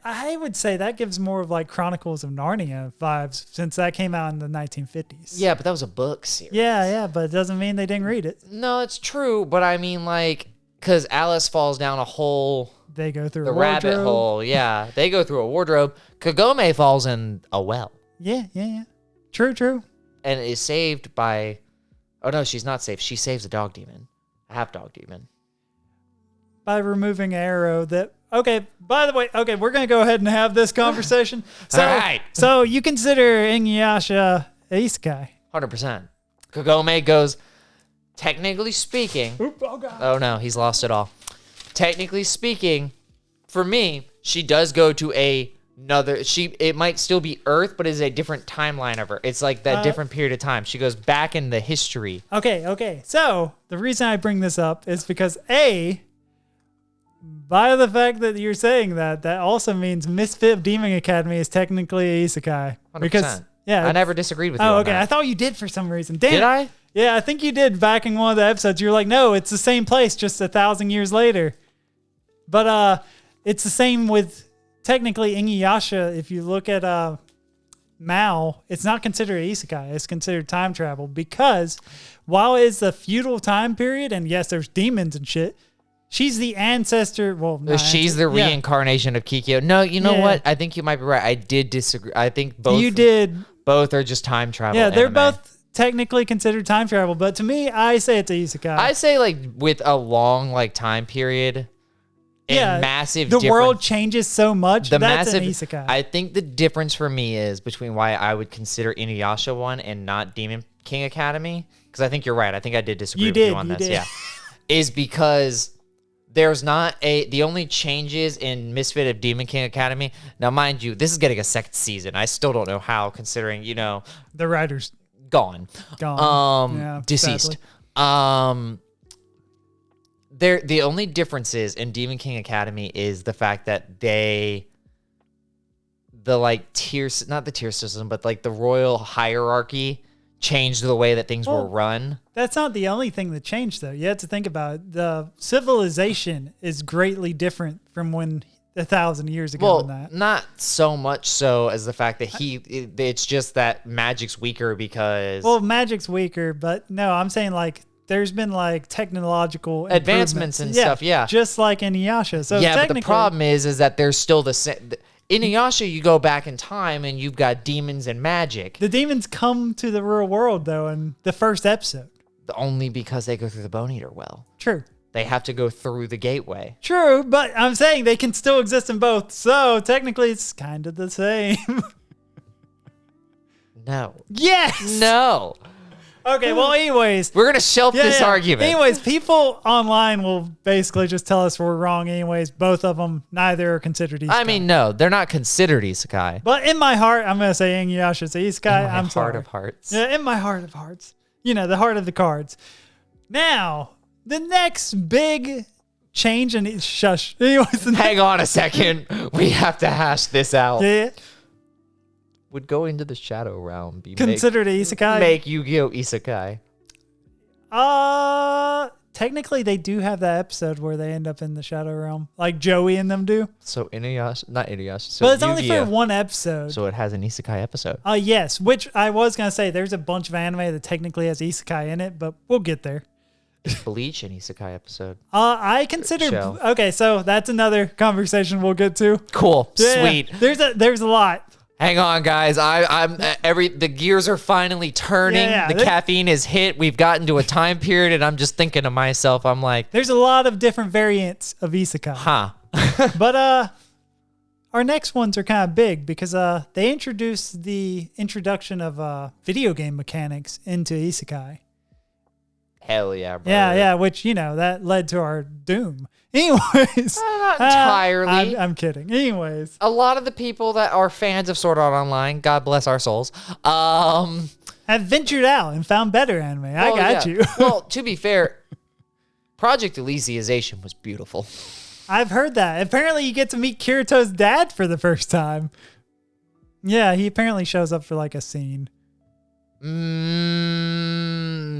B: I would say that gives more of like Chronicles of Narnia vibes since that came out in the 1950s.
A: Yeah, but that was a book series.
B: Yeah, but it doesn't mean they didn't read it.
A: No, it's true, but I mean like, because Alice falls down a hole.
B: They go through
A: the
B: a wardrobe.
A: rabbit hole. Yeah, they go through a wardrobe. Kagome falls in a well.
B: Yeah. True.
A: And is saved by... Oh, no, she's not saved. She saves a dog demon. A half-dog demon.
B: By removing an arrow that... Okay, by the way, we're going to go ahead and have this conversation. So,
A: all right.
B: So you consider Inuyasha a isekai?
A: 100%. Kagome goes... Technically speaking...
B: Oh, God.
A: Oh, no, he's lost it all. Technically speaking, for me, she does go to another... It might still be Earth, but it's a different timeline of her. It's like that different period of time. She goes back in the history.
B: Okay. So the reason I bring this up is because by the fact that you're saying that also means Misfit of Demon Academy is technically a isekai.
A: 100%.
B: Because
A: I never disagreed with you.
B: Oh,
A: on
B: okay.
A: that.
B: I thought you did for some reason. Damn.
A: Did I?
B: Yeah, I think you did back in one of the episodes. You were like, no, it's the same place, just 1,000 years later. But it's the same with technically Inuyasha. If you look at Mao, it's not considered isekai. It's considered time travel because while it's a feudal time period, and yes, there's demons and shit, she's the ancestor. Well,
A: she's the reincarnation of Kikyo. No, you know what? I think you might be right. I did disagree. I think both.
B: You did.
A: Both are just time travel.
B: Yeah, they're
A: anime.
B: both technically considered time travel, but to me, I say it's a isekai.
A: I say like with a long like time period. And massive.
B: The world changes so much. That's an isekai.
A: I think the difference for me is between why I would consider Inuyasha one and not Demon King Academy, because I think you're right. I think I did disagree with you on this.
B: Did.
A: Yeah, is because there's not the only changes in Misfit of Demon King Academy. Now, mind you, this is getting a second season. I still don't know how, considering
B: the writers
A: gone, deceased.
B: Sadly.
A: The only differences in Demon King Academy is the fact that not the tier system, but like the royal hierarchy changed the way that things were run.
B: That's not the only thing that changed, though. You have to think about it. The civilization is greatly different from when 1,000 years ago.
A: Well, not so much so as the fact that it's just that magic's weaker because...
B: Well, magic's weaker, but no, I'm saying like there's been like technological
A: advancements and stuff, yeah.
B: Just like Inuyasha. So
A: yeah, but the problem is that there's still the same. Inuyasha, you go back in time and you've got demons and magic.
B: The demons come to the real world though in the first episode.
A: Only because they go through the Bone Eater well.
B: True.
A: They have to go through the gateway.
B: True, but I'm saying they can still exist in both. So technically it's kind of the same.
A: No.
B: Yes.
A: No.
B: Okay, well, anyways.
A: We're going to shelf this argument.
B: Anyways, people online will basically just tell us we're wrong anyways. Both of them, neither are considered isekai.
A: I mean, no, they're not considered isekai.
B: But in my heart, I'm going to say Inuyasha's isekai.
A: In my heart of hearts.
B: Yeah, in my heart of hearts. The heart of the cards. Now, the next big change in... Shush. Anyways,
A: hang on a second. We have to hash this out.
B: Yeah.
A: Would go into the shadow realm be
B: considered a isekai?
A: Make Yu-Gi-Oh! Isekai.
B: Technically they do have that episode where they end up in the shadow realm, like Joey and them do.
A: So not Inuyasha. So
B: but it's only
A: Yu-Gi-Oh!
B: for one episode.
A: So it has an isekai episode.
B: Yes, which I was gonna say there's a bunch of anime that technically has isekai in it, but we'll get there.
A: Bleach an isekai episode.
B: I consider okay, so that's another conversation we'll get to.
A: Cool. Sweet.
B: There's a lot.
A: Hang on, guys. The gears are finally turning.
B: Yeah,
A: the caffeine is hit. We've gotten to a time period, and I'm just thinking to myself, I'm like,
B: there's a lot of different variants of isekai.
A: huh.
B: But our next ones are kind of big because they introduced the introduction of video game mechanics into isekai.
A: Hell yeah, bro.
B: Yeah, which, that led to our doom. Anyways.
A: Not entirely.
B: I'm kidding. Anyways.
A: A lot of the people that are fans of Sword Art Online, God bless our souls,
B: have ventured out and found better anime. I got you.
A: Well, to be fair, Project Elysiization was beautiful.
B: I've heard that. Apparently you get to meet Kirito's dad for the first time. Yeah, he apparently shows up for like a scene.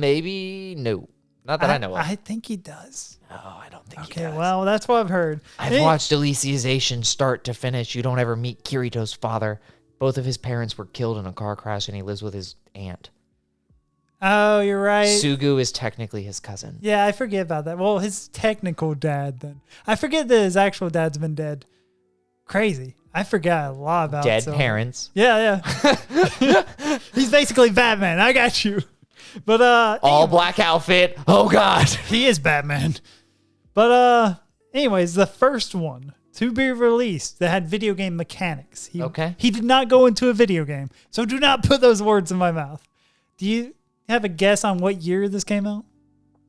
A: Maybe no. Not that I know of.
B: I think he does.
A: No, I don't think he
B: Okay,
A: does.
B: well, that's what I've heard.
A: I've watched Elysiization start to finish. You don't ever meet Kirito's father. Both of his parents were killed in a car crash, and he lives with his aunt.
B: Oh, you're right.
A: Sugu is technically his cousin.
B: Yeah, I forget about that. Well, his technical dad then. I forget that his actual dad's been dead. Crazy. I forgot a lot about
A: Dead parents.
B: Yeah. He's basically Batman. I got you. But
A: all black outfit. Oh God.
B: He is Batman. But anyways, the first one to be released that had video game mechanics. He did not go into a video game. So do not put those words in my mouth. Do you have a guess on what year this came out?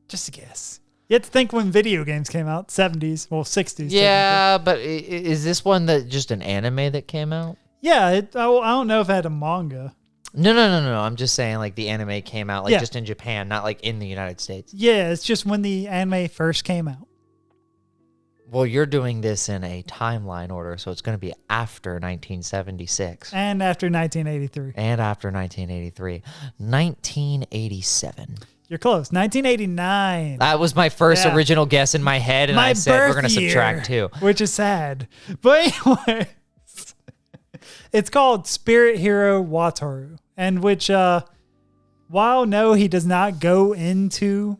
B: Just a guess. You have to think when video games came out. 70s. Well, 60s.
A: Yeah, but is this one that just an anime that came out?
B: Yeah. I don't know if it had a manga.
A: No. I'm just saying like the anime came out just in Japan, not like in the United States.
B: Yeah, it's just when the anime first came out.
A: Well, you're doing this in a timeline order, so it's going to be after 1976.
B: And after 1983.
A: And after 1983. 1987.
B: You're close. 1989.
A: That was my first original guess in my head, and I said we're going to subtract 2.
B: Which is sad. But anyway, it's called Spirit Hero Wataru, and which, while no, he does not go into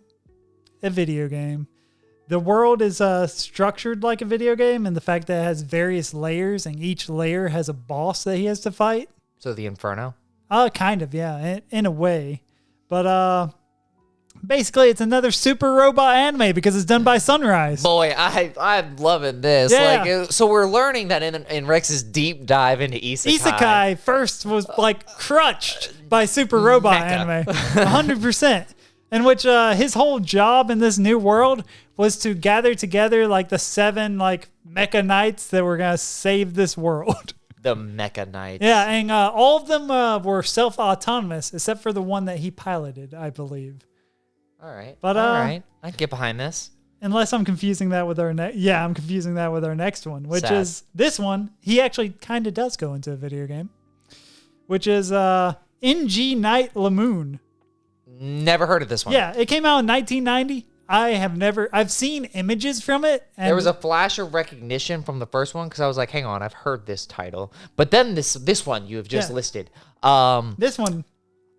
B: a video game, the world is structured like a video game, and the fact that it has various layers, and each layer has a boss that he has to fight.
A: So the Inferno?
B: Kind of, yeah, in a way. But basically, it's another super robot anime because it's done by Sunrise.
A: Boy, I'm loving this.
B: Yeah.
A: Like, so we're learning that in Rex's deep dive into
B: Isekai first was like crutched by super robot anime, 100%. In which his whole job in this new world was to gather together like the 7 like mecha knights that were gonna save this world.
A: The Mecha Knights.
B: Yeah, and all of them were self-autonomous except for the one that he piloted, I believe.
A: All right.
B: But
A: all right. I can get behind this.
B: Unless I'm confusing that with our I'm confusing that with our next one, which
A: Sad.
B: is this one. He actually kind of does go into a video game, which is Knight Lemune.
A: Never heard of this one.
B: Yeah, it came out in 1990. I've seen images from it. And
A: there was a flash of recognition from the first one because I was like, hang on, I've heard this title. But then this one you have just listed.
B: This one.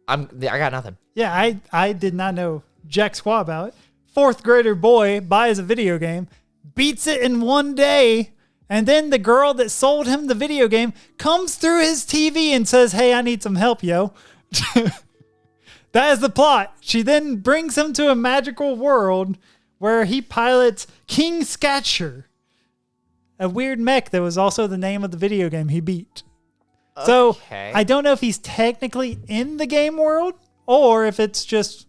A: I got nothing.
B: Yeah, I did not know jack squat about it. 4th grader boy buys a video game, beats it in one day, and then the girl that sold him the video game comes through his TV and says, "Hey, I need some help, yo." That is the plot. She then brings him to a magical world where he pilots King Scatcher, a weird mech that was also the name of the video game he beat. Okay. So I don't know if he's technically in the game world or if it's just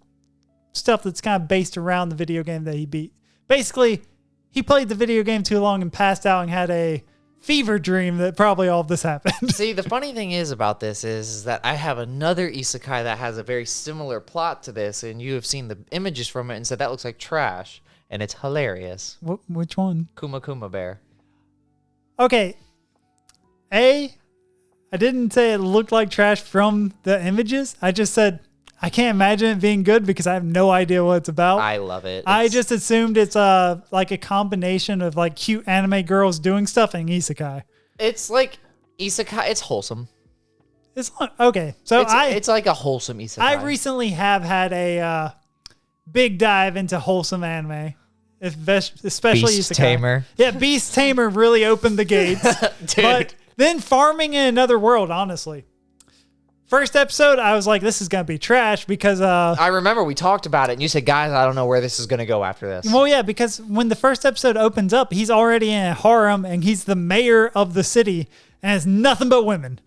B: stuff that's kind of based around the video game that he beat. Basically, he played the video game too long and passed out and had a fever dream that probably all of this happened.
A: See, the funny thing is about this is that I have another isekai that has a very similar plot to this, and you have seen the images from it and said that looks like trash, and it's hilarious.
B: Which one?
A: Kuma Kuma Bear.
B: Okay. I didn't say it looked like trash from the images. I just said I can't imagine it being good because I have no idea what it's about.
A: I love it.
B: I just assumed it's like a combination of like cute anime girls doing stuff and isekai.
A: It's like isekai. It's wholesome.
B: It's okay. So
A: it's like a wholesome isekai.
B: I recently have had a big dive into wholesome anime, especially
A: Beast
B: isekai.
A: Tamer.
B: Yeah, Beast Tamer really opened the gates.
A: Dude.
B: Then farming in another world, honestly. First episode, I was like, this is going to be trash because...
A: I remember we talked about it, and you said, guys, I don't know where this is going to go after this.
B: Well, yeah, because when the first episode opens up, he's already in a harem, and he's the mayor of the city, and it's nothing but women.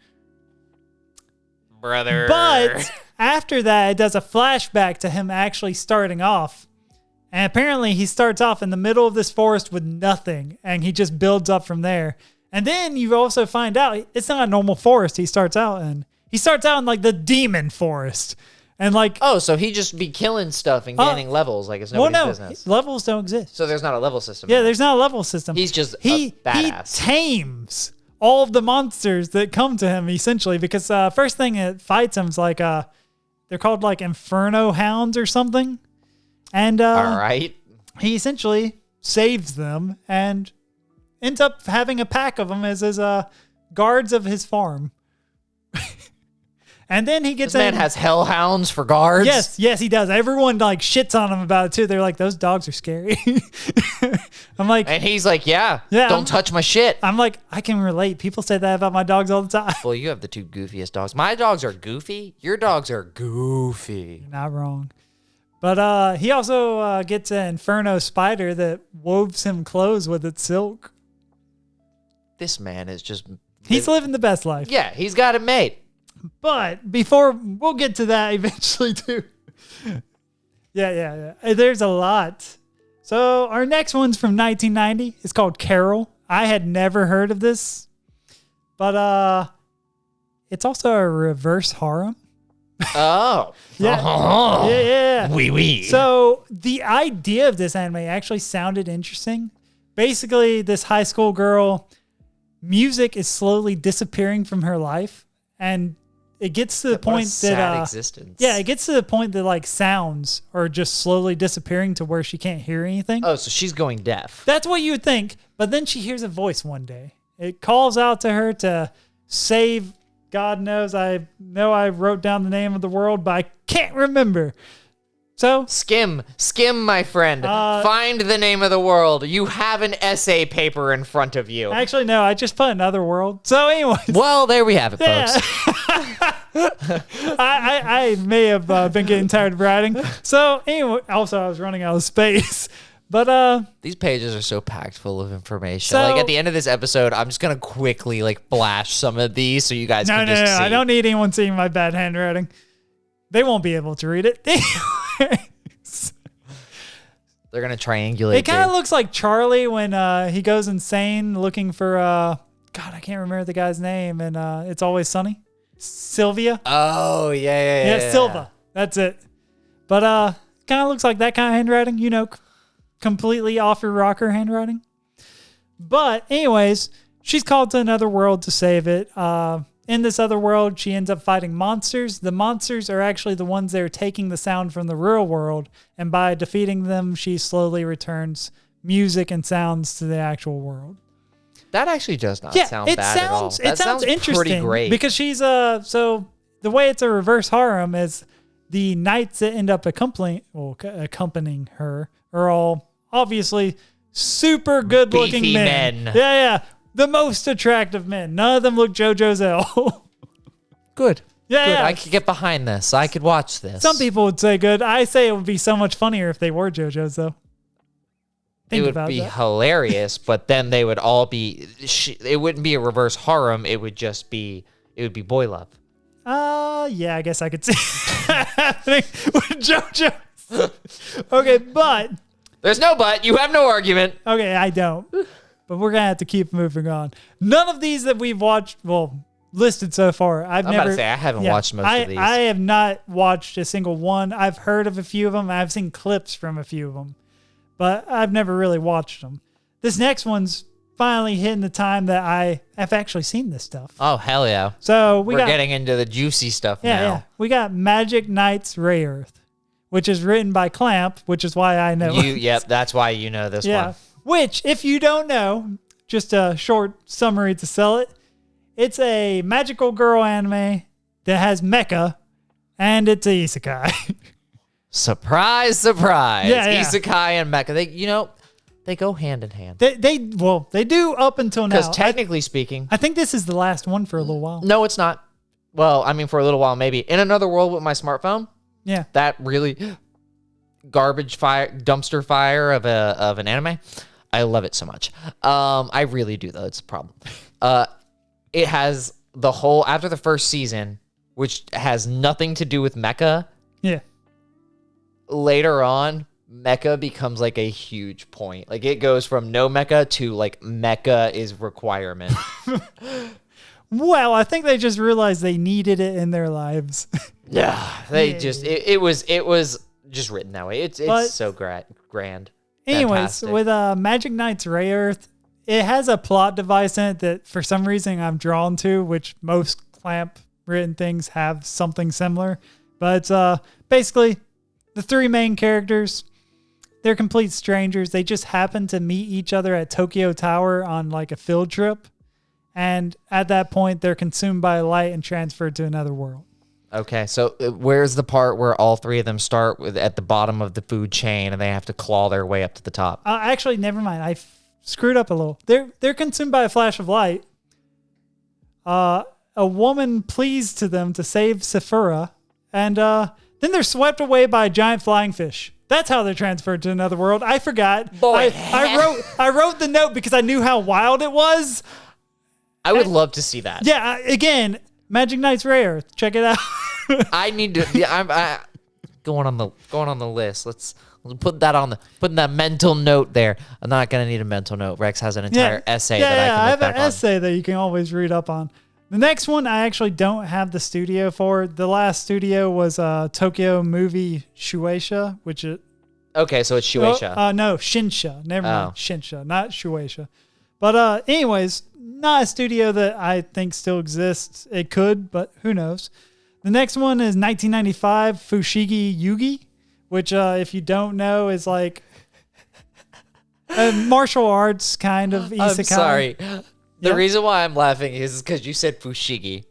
A: Brother.
B: But after that, it does a flashback to him actually starting off. And apparently, he starts off in the middle of this forest with nothing, and he just builds up from there. And then you also find out it's not a normal forest he starts out in. He starts out in like the demon forest. And like,
A: oh, so he just be killing stuff and gaining levels like it's nobody's business.
B: Levels don't exist.
A: So there's not a level system.
B: Yeah, there's not a level system.
A: He's just
B: he
A: badass.
B: He tames all of the monsters that come to him essentially because first thing that fights him is like they're called like Inferno Hounds or something. And
A: all right.
B: He essentially saves them and ends up having a pack of them as his guards of his farm. And then he gets
A: this man has hellhounds for guards.
B: Yes, he does. Everyone like shits on him about it too. They're like, those dogs are scary. I'm like,
A: and he's like, yeah, don't touch my shit.
B: I'm like, I can relate. People say that about my dogs all the time.
A: Well, you have the two goofiest dogs. My dogs are goofy. Your dogs are goofy.
B: You're not wrong. But he also gets an Inferno spider that woves him clothes with its silk.
A: This man is just...
B: He's living the best life.
A: Yeah, he's got it made.
B: But we'll get to that eventually too. Yeah. There's a lot. So our next one's from 1990. It's called Carol. I had never heard of this, but it's also a reverse harem.
A: Oh.
B: Yeah. Yeah.
A: Wee.
B: So the idea of this anime actually sounded interesting. Basically, this high school girl, music is slowly disappearing from her life, and it gets to the point that
A: existence.
B: Yeah, it gets to the point that like sounds are just slowly disappearing to where she can't hear anything.
A: Oh, so she's going deaf.
B: That's what you would think, but then she hears a voice one day. It calls out to her to save. God knows, I know I wrote down the name of the world, but I can't remember. So
A: skim, my friend. Find the name of the world. You have an essay paper in front of you.
B: Actually, no, I just put another world. So anyways.
A: Well, there we have it, folks.
B: I may have been getting tired of writing. So anyway, also I was running out of space. But
A: these pages are so packed full of information.
B: So,
A: like at the end of this episode, I'm just gonna quickly like flash some of these so you guys can just see.
B: I don't need anyone seeing my bad handwriting. They won't be able to read it.
A: They're gonna triangulate.
B: It kind of looks like Charlie when he goes insane looking for God, I can't remember the guy's name, and It's Always Sunny. Sylvia.
A: Oh yeah.
B: Silva. That's it. But kind of looks like that kind of handwriting. You know, completely off your rocker handwriting. But anyways, she's called to another world to save it. In this other world, she ends up fighting monsters. The monsters are actually the ones that are taking the sound from the real world, and by defeating them, she slowly returns music and sounds to the actual world.
A: That actually does not sound bad at all.
B: It sounds interesting.
A: Pretty great.
B: Because she's so the way it's a reverse harem is the knights that end up accompanying her are all obviously super good looking
A: Beefy
B: men.
A: men.
B: Yeah. The most attractive men. None of them look JoJo's L.
A: Good.
B: Yeah,
A: good.
B: yeah.
A: I could get behind this. I could watch this.
B: Some people would say good. I say it would be so much funnier if they were JoJo's, though.
A: It would be hilarious, but then they would all be... It wouldn't be a reverse harem. It would just be... It would be boy love.
B: Yeah, I guess I could see that happening with JoJo's. Okay, but...
A: There's no but. You have no argument.
B: Okay, I don't. But we're going to have to keep moving on. None of these that we've watched, listed so far, I'm
A: about to say, I haven't watched most of these.
B: I have not watched a single one. I've heard of a few of them. I've seen clips from a few of them. But I've never really watched them. This next one's finally hitting the time that I have actually seen this stuff.
A: Oh, hell yeah.
B: So
A: we're getting into the juicy stuff now.
B: Yeah. We got Magic Knight's Rayearth, which is written by Clamp, which is why I know it.
A: Yep, that's why you know this one.
B: Which, if you don't know, just a short summary to sell it, it's a magical girl anime that has mecha, and it's a isekai.
A: Surprise, surprise.
B: Yeah.
A: Isekai and mecha. They go hand in hand.
B: They do up until now.
A: Because technically speaking,
B: I think this is the last one for a little while.
A: no, it's not. Well, I mean, for a little while, maybe. In Another World with my smartphone,
B: Yeah.
A: that really garbage fire, dumpster fire of an anime, I love it so much. I really do, though. It's a problem. It has the whole, after the first season, which has nothing to do with mecha,
B: Yeah.
A: later on, mecha becomes like a huge point. Like it goes from no mecha to like mecha is requirement.
B: Well, I think they just realized they needed it in their lives.
A: Yeah, it was just written that way. It's so grand.
B: Anyways,
A: Fantastic.
B: with Magic Knight's Rayearth, it has a plot device in it that for some reason I'm drawn to, which most clamp written things have something similar. But basically, the three main characters, they're complete strangers. They just happen to meet each other at Tokyo Tower on like a field trip. And at that point, they're consumed by light and transferred to another world.
A: Okay, so where's the part where all three of them start at the bottom of the food chain and they have to claw their way up to the top?
B: Actually, never mind. I screwed up a little. They're consumed by a flash of light. A woman pleads to them to save Sephora, and then they're swept away by a giant flying fish. That's how they're transferred to another world. I forgot.
A: Boy.
B: I wrote the note because I knew how wild it was.
A: I would love to see that.
B: Yeah, again, Magic Knight's Rayearth. Check it out.
A: I need to. Yeah, I'm going on the list. Let's put that mental note there. I'm not gonna need a mental note. Rex has an entire essay that I can look
B: have
A: back
B: an essay that you can always read up on. The next one I actually don't have the studio for. The last studio was Tokyo Movie Shueisha, which is
A: Okay, so it's Shueisha.
B: no, Shinsha. Never mind.
A: Oh.
B: Shinsha, not Shueisha. But anyways, not a studio that I think still exists. It could, but who knows. The next one is 1995 Fushigi Yuugi, which if you don't know is like a martial arts kind of isekai.
A: I'm sorry. The
B: Yeah.
A: reason why I'm laughing is because you said Fushigi.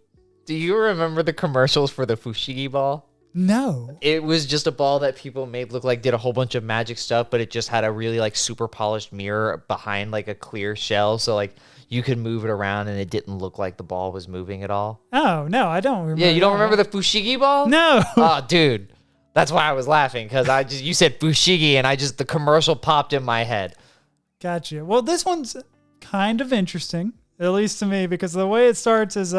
A: Do you remember the commercials for the Fushigi ball?
B: No.
A: It was just a ball that people made look like did a whole bunch of magic stuff, but it just had a really like super polished mirror behind like a clear shell, so like you could move it around and it didn't look like the ball was moving at all.
B: Oh, no, I don't remember.
A: Yeah, you don't
B: that.
A: remember the Fushigi ball?
B: No.
A: Oh, dude. That's why I was laughing, because you said Fushigi and the commercial popped in my head.
B: Gotcha. Well, this one's kind of interesting, at least to me, because the way it starts is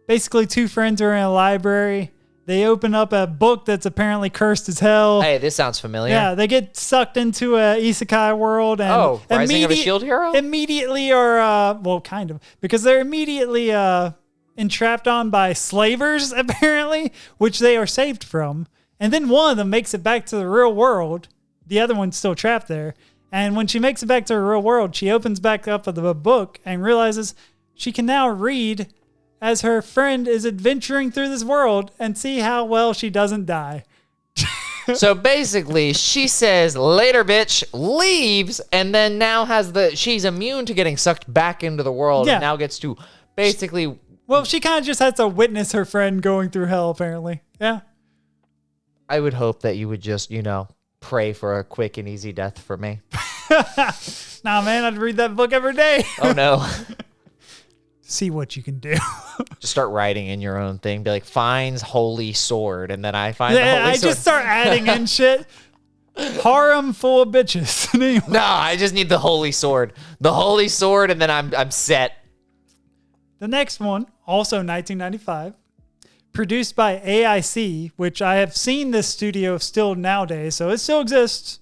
B: basically two friends are in a library. They open up a book that's apparently cursed as hell.
A: Hey, this sounds familiar.
B: Yeah, they get sucked into a isekai world and
A: Rising of a Shield Hero?
B: immediately are well, kind of, because they're immediately entrapped on by slavers apparently, which they are saved from. And then one of them makes it back to the real world. The other one's still trapped there. And when she makes it back to the real world, she opens back up the book and realizes she can now read as her friend is adventuring through this world and see how well she doesn't die.
A: So basically, she says, later, bitch, leaves, and then now she's immune to getting sucked back into the world
B: Yeah.
A: and now gets to basically.
B: Well, she kind of just has to witness her friend going through hell, apparently. Yeah.
A: I would hope that you would just, pray for a quick and easy death for me.
B: Nah, man, I'd read that book every day.
A: Oh, no.
B: See what you can do.
A: Just start writing in your own thing. Be like, finds holy sword. And then I find the
B: Yeah,
A: holy
B: I
A: sword.
B: just start adding in shit. Harem full of bitches. Anyway.
A: No, I just need the holy sword. The holy sword, and then I'm set.
B: The next one, also 1995, produced by AIC, which I have seen this studio still nowadays, so it still exists.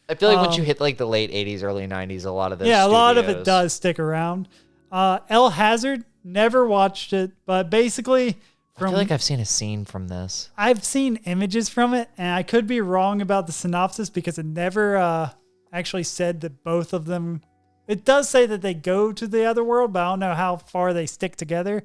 A: I feel like once you hit like the late 80s, early 90s, a lot of those
B: Yeah, a lot of it
A: studios-
B: does stick around. El Hazard, never watched it, but basically
A: I feel like I've seen a scene from this.
B: I've seen images from it, and I could be wrong about the synopsis because it never actually said that both of them. It does say that they go to the other world, but I don't know how far they stick together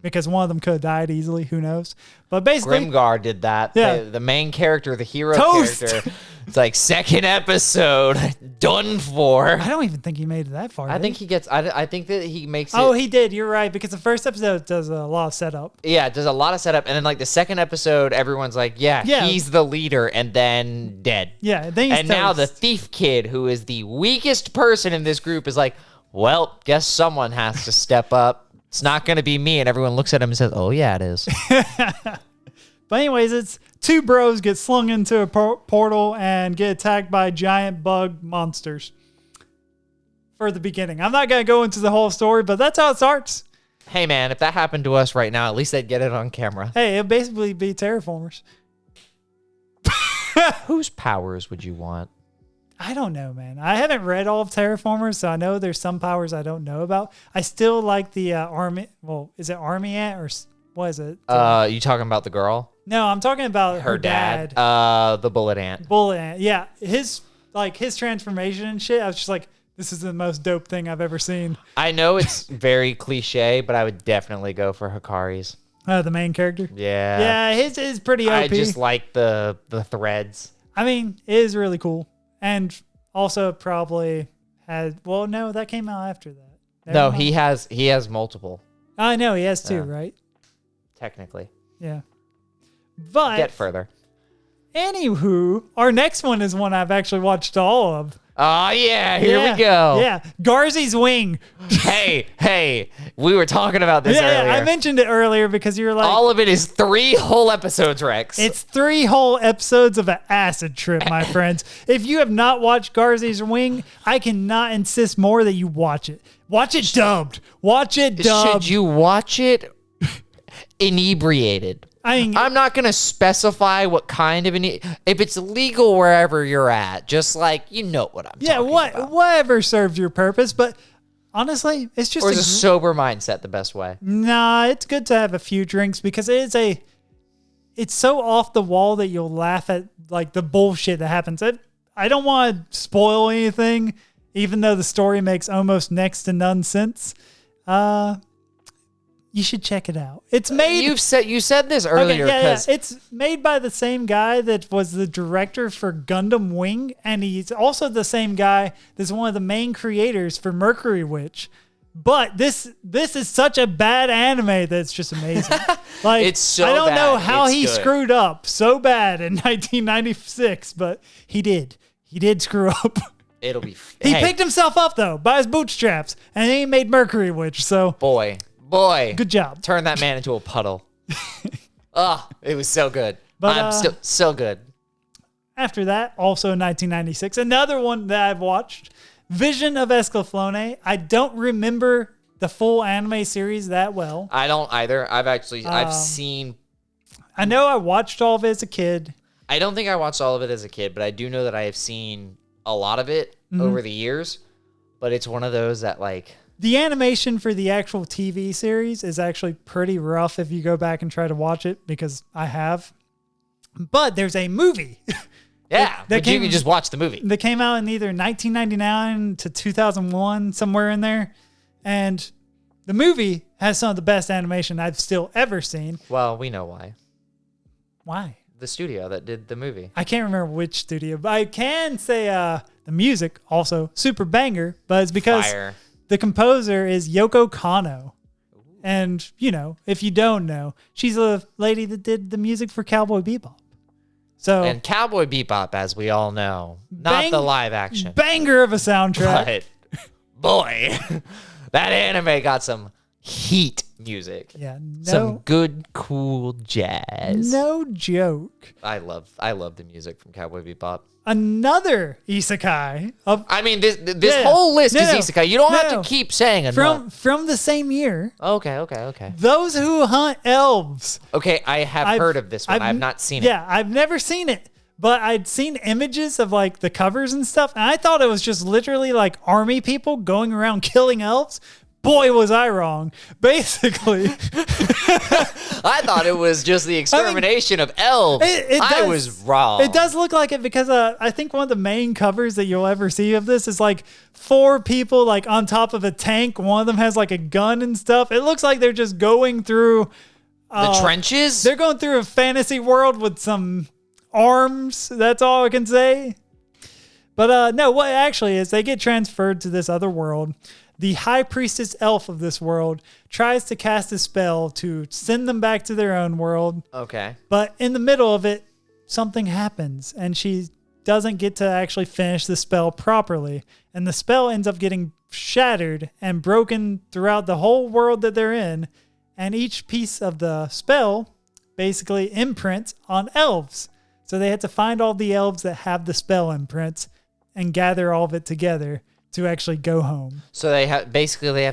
B: because one of them could have died easily. Who knows? But basically,
A: Grimgar did that.
B: Yeah.
A: The main character, the hero
B: Toast!
A: character, It's like second episode, done for.
B: I don't even think he made it that far.
A: I think he gets. I think that he makes it.
B: Oh, he did. You're right, because the first episode does a lot of setup.
A: Yeah, it does a lot of setup, and then like the second episode, everyone's like, yeah, he's the leader, and then dead.
B: Yeah, then he's
A: and now the thief kid, who is the weakest person in this group, is like, well, guess someone has to step up. It's not going to be me, and everyone looks at him and says, oh yeah, it is.
B: But anyways, it's two bros get slung into a portal and get attacked by giant bug monsters. For the beginning, I'm not gonna go into the whole story, but that's how it starts.
A: Hey man, if that happened to us right now, at least they'd get it on camera.
B: Hey, it'd basically be terraformers.
A: Whose powers would you want?
B: I don't know, man. I haven't read all of Terraformers, so I know there's some powers I don't know about. I still like the army. Well, is it army ant or what is it?
A: You talking about the girl?
B: No, I'm talking about her dad.
A: The bullet ant.
B: Bullet ant. Yeah, his transformation and shit. I was just like, this is the most dope thing I've ever seen.
A: I know it's very cliche, but I would definitely go for Hikari's.
B: The main character.
A: Yeah.
B: Yeah, his is pretty OP.
A: I just like the threads.
B: I mean, it is really cool, and also probably had. Well, no, that came out after that.
A: No, he has multiple.
B: I know he has two, right?
A: Technically.
B: Yeah. But
A: get further.
B: Anywho, our next one is one I've actually watched all of.
A: Oh yeah, here we go.
B: Yeah, Garzey's Wing.
A: hey, we were talking about this earlier.
B: Yeah, I mentioned it earlier because you were like,
A: all of it is 3 whole episodes, Rex.
B: It's 3 whole episodes of an acid trip, my friends. If you have not watched Garzey's Wing, I cannot insist more that you watch it. Watch it dubbed. Watch it dubbed.
A: Should you watch it inebriated?
B: I mean,
A: I'm not going to specify what kind of if it's legal wherever you're at, just like, you know what I'm talking about.
B: Whatever serves your purpose, but honestly, it's just
A: or is a sober mindset the best way?
B: Nah, it's good to have a few drinks because it's so off the wall that you'll laugh at like the bullshit that happens. I don't want to spoil anything, even though the story makes almost next to none sense. You should check it out. It's made.
A: You said this earlier.
B: Okay, yeah. It's made by the same guy that was the director for Gundam Wing, and he's also the same guy that's one of the main creators for Mercury Witch. But this is such a bad anime that's just amazing. Like
A: it's so
B: I don't
A: bad.
B: know how
A: It's
B: he
A: good.
B: screwed up so bad in 1996, but he did. He did screw up.
A: It'll be.
B: He picked himself up though by his bootstraps, and he made Mercury Witch. So
A: boy.
B: Good job.
A: Turn that man into a puddle. Oh, it was so good.
B: But,
A: I'm still so good.
B: After that, also in 1996, another one that I've watched, Vision of Escaflowne. I don't remember the full anime series that well.
A: I don't either. I've seen.
B: I know I watched all of it as a kid.
A: I don't think I watched all of it as a kid, but I do know that I have seen a lot of it over the years. But it's one of those that like.
B: The animation for the actual TV series is actually pretty rough if you go back and try to watch it, because I have. But there's a movie.
A: Yeah, but you can just watch the movie.
B: That came out in either 1999 to 2001, somewhere in there. And the movie has some of the best animation I've still ever seen.
A: Well, we know why.
B: Why?
A: The studio that did the movie.
B: I can't remember which studio, but I can say the music also super banger, but it's because
A: Fire.
B: The composer is Yoko Kanno. And, you know, if you don't know, she's a lady that did the music for Cowboy Bebop. So
A: And Cowboy Bebop, as we all know, not the live action.
B: Banger of a soundtrack.
A: But, boy, that anime got some heat music.
B: Yeah,
A: Some good, cool jazz.
B: No joke.
A: I love the music from Cowboy Bebop.
B: Another isekai.
A: I mean, this whole list is isekai. You don't have to keep saying enough.
B: From the same year.
A: Okay.
B: Those Who Hunt Elves.
A: Okay, I've heard of this one. I've not seen it.
B: Yeah, I've never seen it. But I'd seen images of like the covers and stuff, and I thought it was just literally like army people going around killing elves. Boy, was I wrong. Basically,
A: I thought it was just the extermination of elves. I was wrong.
B: It does look like it because I think one of the main covers that you'll ever see of this is like 4 people like on top of a tank. One of them has like a gun and stuff. It looks like they're just going through
A: the trenches.
B: They're going through a fantasy world with some arms. That's all I can say. But no, what actually is they get transferred to this other world. The high priestess elf of this world tries to cast a spell to send them back to their own world.
A: Okay.
B: But in the middle of it, something happens and she doesn't get to actually finish the spell properly. And the spell ends up getting shattered and broken throughout the whole world that they're in. And each piece of the spell basically imprints on elves. So they had to find all the elves that have the spell imprints and gather all of it together to actually go home.
A: So they have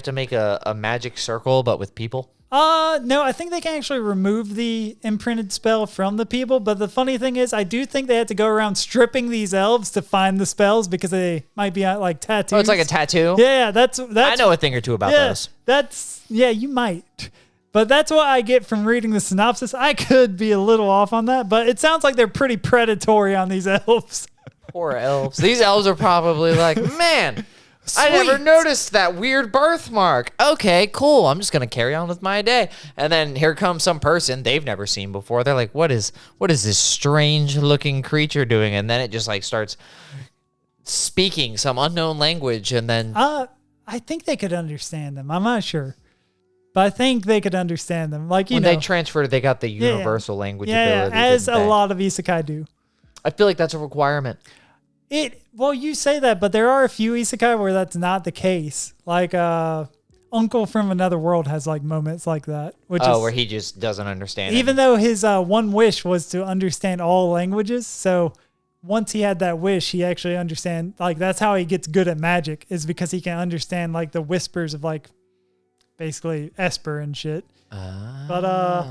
A: to make a magic circle, but with people.
B: No, I think they can actually remove the imprinted spell from the people. But the funny thing is, I do think they had to go around stripping these elves to find the spells because they might be like tattoos.
A: Oh, it's like a tattoo.
B: Yeah, that's.
A: I know a thing or two about those.
B: You might. But that's what I get from reading the synopsis. I could be a little off on that, but it sounds like they're pretty predatory on these elves.
A: Poor elves. These elves are probably like, man, I never noticed that weird birthmark. Okay, cool. I'm just going to carry on with my day. And then here comes some person they've never seen before. They're like, what is this strange looking creature doing? And then it just like starts speaking some unknown language. And then
B: I think they could understand them. I'm not sure. But I think they could understand them. Like,
A: when they transferred, they got the universal language ability.
B: As a lot of isekai do.
A: I feel like that's a requirement.
B: Well, you say that, but there are a few isekai where that's not the case. Like, Uncle from Another World has like moments like that.
A: Where he just doesn't understand.
B: Even though his one wish was to understand all languages. So once he had that wish, he actually understand. Like, that's how he gets good at magic, is because he can understand like the whispers of like basically Esper and shit. But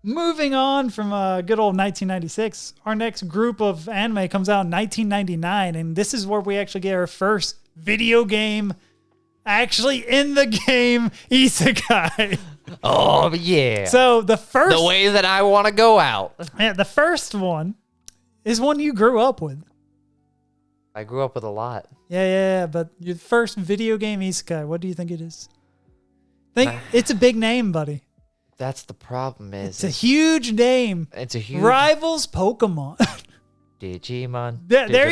B: moving on from good old 1996, our next group of anime comes out in 1999, and this is where we actually get our first video game, actually in the game, isekai.
A: Oh, yeah.
B: So the
A: way that I want to go out.
B: Yeah, the first one is one you grew up with.
A: I grew up with a lot.
B: Yeah, but your first video game isekai, what do you think it is? It's a big name, buddy.
A: That's the problem.
B: It's a huge name.
A: It's a huge
B: rivals Pokemon.
A: Digimon.
B: There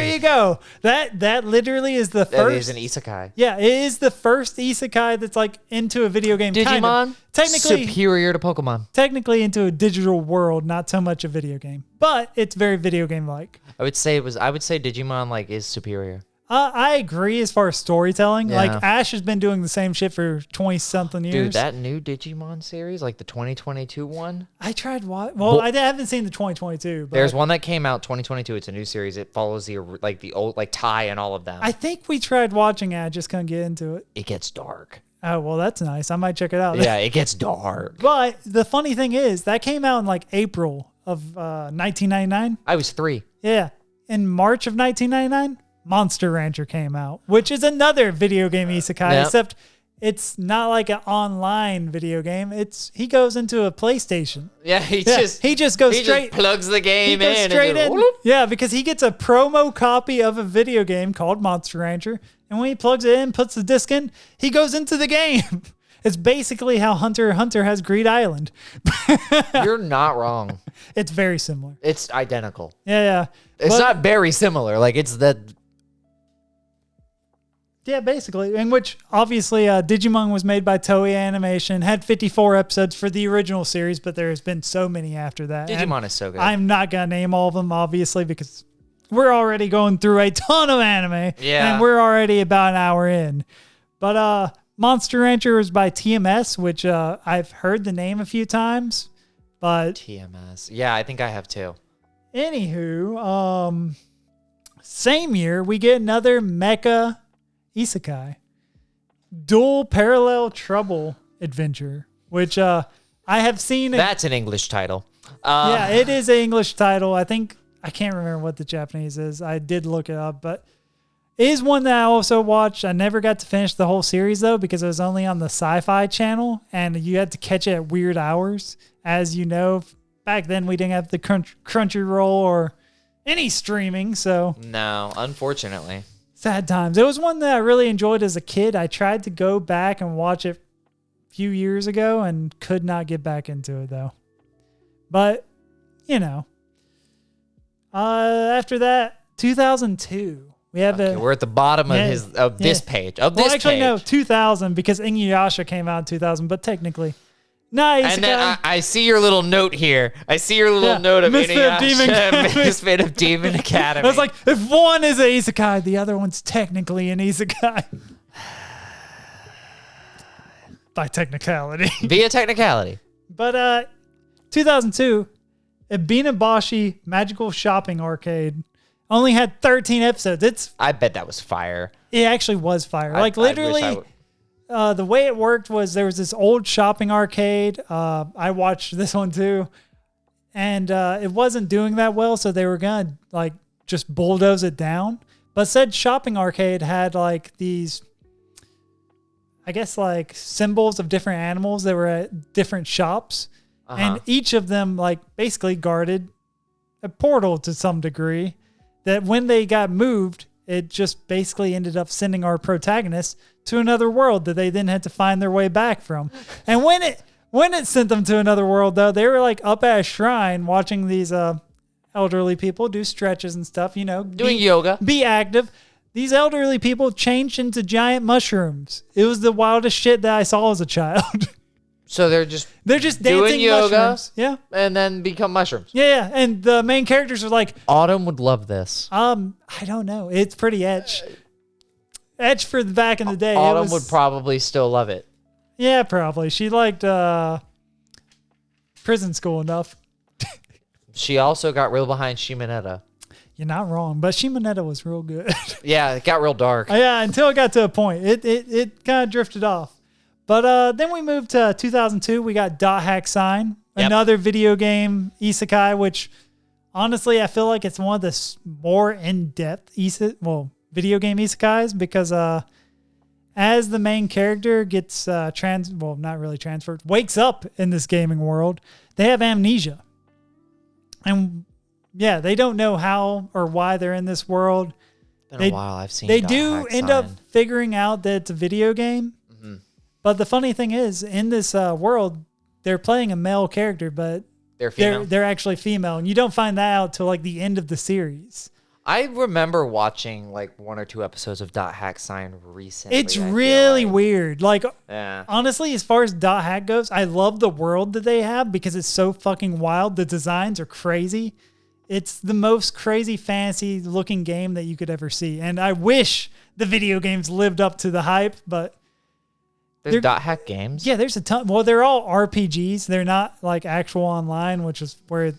B: you go. That literally is the first.
A: That is an isekai.
B: Yeah, it is the first isekai that's like into a video game.
A: Digimon,
B: kind of. Technically
A: superior to Pokemon.
B: Technically into a digital world, not so much a video game, but it's very video game like.
A: I would say Digimon like is superior.
B: I agree as far as storytelling.
A: Yeah.
B: Like, Ash has been doing the same shit for 20-something years.
A: Dude, that new Digimon series, like the 2022 one.
B: I tried Well, I haven't seen the 2022. But
A: there's one that came out 2022. It's a new series. It follows the old Tai and all of them.
B: I think we tried watching it. I just couldn't get into it.
A: It gets dark.
B: Oh, well, that's nice. I might check it out.
A: Yeah, it gets dark.
B: But the funny thing is, that came out in like April of 1999.
A: I was 3.
B: Yeah. In March of 1999. Monster Rancher came out, which is another video game isekai, except it's not like an online video game. He goes into a PlayStation.
A: Yeah, he just plugs the game in.
B: Straight in. Yeah, because he gets a promo copy of a video game called Monster Rancher, and when he plugs it in, puts the disc in, he goes into the game. It's basically how Hunter x Hunter has Greed Island.
A: You're not wrong.
B: It's very similar.
A: It's identical.
B: Yeah.
A: It's not very similar. Like, it's that.
B: Yeah, basically. In which, obviously, Digimon was made by Toei Animation, had 54 episodes for the original series, but there has been so many after that.
A: Digimon is so good.
B: I'm not going to name all of them, obviously, because we're already going through a ton of anime.
A: Yeah.
B: And we're already about an hour in. But Monster Rancher was by TMS, which I've heard the name a few times. But
A: TMS. Yeah, I think I have too.
B: Anywho, same year, we get another mecha isekai, Duel Parallel Trouble Adventure, which I have seen.
A: That's an English title.
B: Yeah, it is an English title. I can't remember what the Japanese is. I did look it up, but it is one that I also watched. I never got to finish the whole series though, because it was only on the Sci-Fi channel and you had to catch it at weird hours. As you know, back then we didn't have the Crunchyroll or any streaming, so.
A: No, unfortunately.
B: Sad times. It was one that I really enjoyed as a kid. I tried to go back and watch it a few years ago and could not get back into it though. But, After that, 2002. We have
A: Okay, we're at the bottom
B: Yeah,
A: of this page. Of this
B: actually,
A: page.
B: no, 2000 because Inuyasha came out in 2000, but technically. Nice.
A: And then I see your little note here. I see your little note of
B: Misfit of Demon Academy.
A: Misfit of Demon Academy.
B: I was like, if one is an isekai, the other one's technically an isekai. By technicality.
A: Via technicality.
B: But 2002, Abenonbashi Magical Shopping Arcade only had 13 episodes.
A: I bet that was fire.
B: It actually was fire. Like
A: I wish
B: literally, the way it worked was there was this old shopping arcade. I watched this one too, and it wasn't doing that well, so they were gonna like just bulldoze it down. But said shopping arcade had like these, I guess, like symbols of different animals that were at different shops, and each of them like basically guarded a portal to some degree. That when they got moved, it just basically ended up sending our protagonists to another world that they then had to find their way back from. And when it sent them to another world, though, they were like up at a shrine watching these elderly people do stretches and stuff,
A: Doing yoga.
B: Be active. These elderly people changed into giant mushrooms. It was the wildest shit that I saw as a child.
A: So they're just
B: dancing
A: doing yoga,
B: mushrooms. Yeah.
A: and then become mushrooms.
B: Yeah. And the main characters are like,
A: Autumn would love this.
B: I don't know. It's pretty etch. Etch for the back in the day.
A: Autumn would probably still love it.
B: Yeah, probably. She liked prison school enough.
A: She also got real behind Shimonetta.
B: You're not wrong, but Shimonetta was real good.
A: Yeah, it got real dark.
B: Yeah, until it got to a point. It kind of drifted off. But then we moved to 2002. We got Dot Hack Sign, another video game isekai, which honestly I feel like it's one of the more in-depth video game isekais because as the main character gets not really transferred, wakes up in this gaming world, they have amnesia. And yeah, they don't know how or why they're in this world.
A: Been a while I've seen.
B: They
A: Dot
B: do
A: Hack
B: end
A: Sign.
B: up figuring out that it's a video game.
A: Mm-hmm.
B: But the funny thing is, in this world, they're playing a male character, but
A: They're female.
B: they're actually female, and you don't find that out till like the end of the series.
A: I remember watching like one or two episodes of Dot Hack Sign recently.
B: It's
A: I feel
B: really
A: like.
B: weird. Like,
A: Yeah.
B: honestly, as far as Dot Hack goes, I love the world that they have because it's so fucking wild. The designs are crazy. It's the most crazy fantasy looking game that you could ever see. And I wish the video games lived up to the hype, but
A: There's Dot Hack games.
B: yeah, there's a ton. Well, they're all RPGs. They're not like actual online, which is where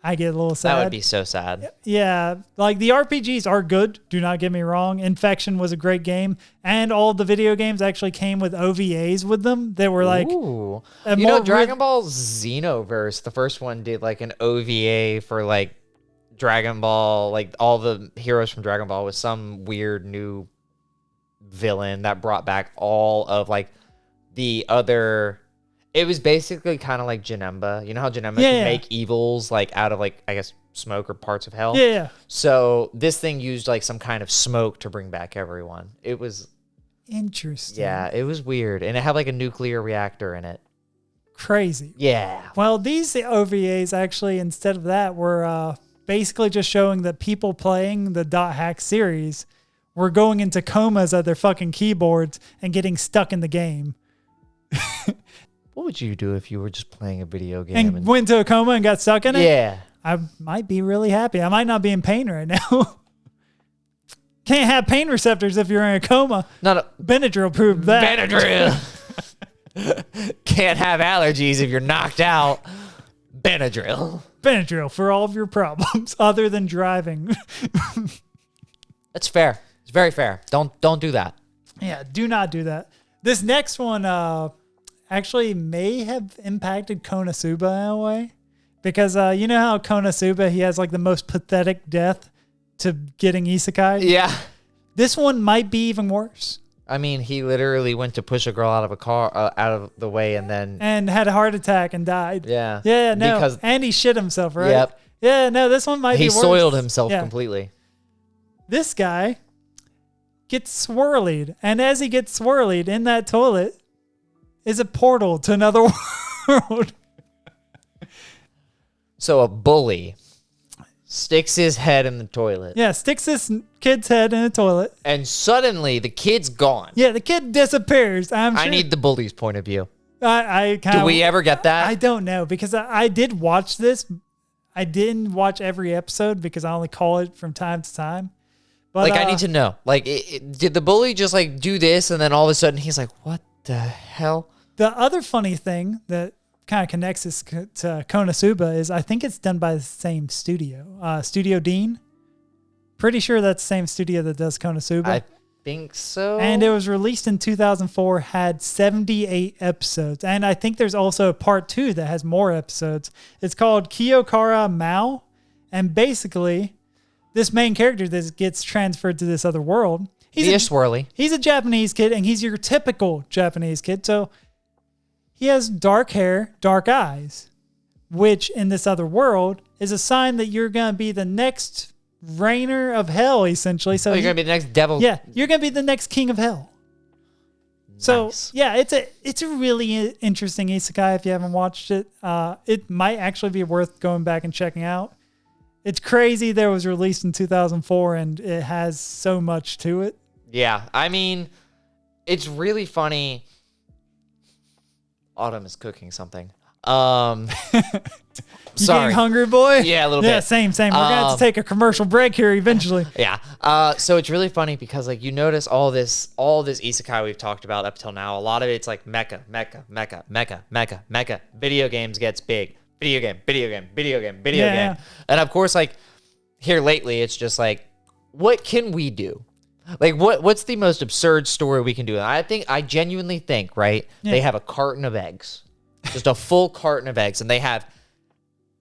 B: I get a little sad.
A: That would be so sad.
B: Yeah, like the RPGs are good. Do not get me wrong. Infection was a great game, and all the video games actually came with OVAs with them. They were like,
A: Ooh.
B: a
A: You know,
B: more
A: Dragon Ball Xenoverse, the first one did like an OVA for like Dragon Ball, like all the heroes from Dragon Ball with some weird new villain that brought back all of like the other. It was basically kind of like Janemba. You know how Janemba can make evils like out of like, I guess, smoke or parts of hell?
B: Yeah.
A: So this thing used like some kind of smoke to bring back everyone. It was,
B: Interesting.
A: yeah, it was weird. And it had like a nuclear reactor in it.
B: Crazy.
A: Yeah.
B: Well, these OVAs actually, instead of that, were basically just showing that people playing the Dot Hack series were going into comas at their fucking keyboards and getting stuck in the game.
A: What would you do if you were just playing a video game?
B: And went to a coma and got stuck in it?
A: Yeah.
B: I might be really happy. I might not be in pain right now. Can't have pain receptors if you're in a coma.
A: Not a
B: Benadryl proved that.
A: Benadryl. Can't have allergies if you're knocked out. Benadryl.
B: Benadryl for all of your problems other than driving.
A: That's fair. It's very fair. Don't do that.
B: Yeah, do not do that. This next one actually may have impacted Konosuba in a way. Because you know how Konosuba, he has like the most pathetic death to getting isekai?
A: Yeah.
B: This one might be even worse.
A: I mean, he literally went to push a girl out of a car, out of the way, and then
B: And had a heart attack and died.
A: yeah,
B: Yeah, no.
A: because
B: And he shit himself, right?
A: Yep.
B: Yeah, no, this one might be
A: he
B: worse.
A: soiled himself
B: Yeah.
A: completely.
B: This guy gets swirlied. And as he gets swirlied in that toilet is a portal to another world.
A: So a bully sticks his head in the toilet.
B: Yeah, sticks this kid's head in a toilet.
A: And suddenly the kid's gone.
B: Yeah, the kid disappears.
A: I need the bully's point of view.
B: I kind of.
A: Do we ever get that?
B: I don't know because I did watch this. I didn't watch every episode because I only call it from time to time. But,
A: like, I need to know. Like, did the bully just, like, do this, and then all of a sudden he's like, what the hell?
B: The other funny thing that kind of connects this to Konosuba is I think it's done by the same studio. Studio Dean. Pretty sure that's the same studio that does Konosuba.
A: I think so.
B: And it was released in 2004, had 78 episodes. And I think there's also a part 2 that has more episodes. It's called Kyo Kara Maoh. And basically, this main character that gets transferred to this other world, he's a Japanese kid, and he's your typical Japanese kid. So he has dark hair, dark eyes, which in this other world is a sign that you're going to be the next reigner of hell, essentially. So
A: you're going to be the next devil.
B: Yeah, you're going to be the next king of hell. So yeah, it's a really interesting isekai if you haven't watched it. It might actually be worth going back and checking out. It's crazy that it was released in 2004 and it has so much to it.
A: Yeah, I mean, it's really funny. Autumn is cooking something.
B: You
A: Sorry.
B: getting hungry, boy?
A: Yeah, a little bit.
B: Yeah, same. We're going to have to take a commercial break here eventually.
A: Yeah. So it's really funny because like you notice all this isekai we've talked about up till now, a lot of it's like mecha. Video games gets big. Video game.
B: Yeah.
A: And of course, like here lately, it's just like, what can we do? Like what's the most absurd story we can do? And I genuinely think, right?
B: Yeah.
A: They have a carton of eggs. Just a full carton of eggs, and they have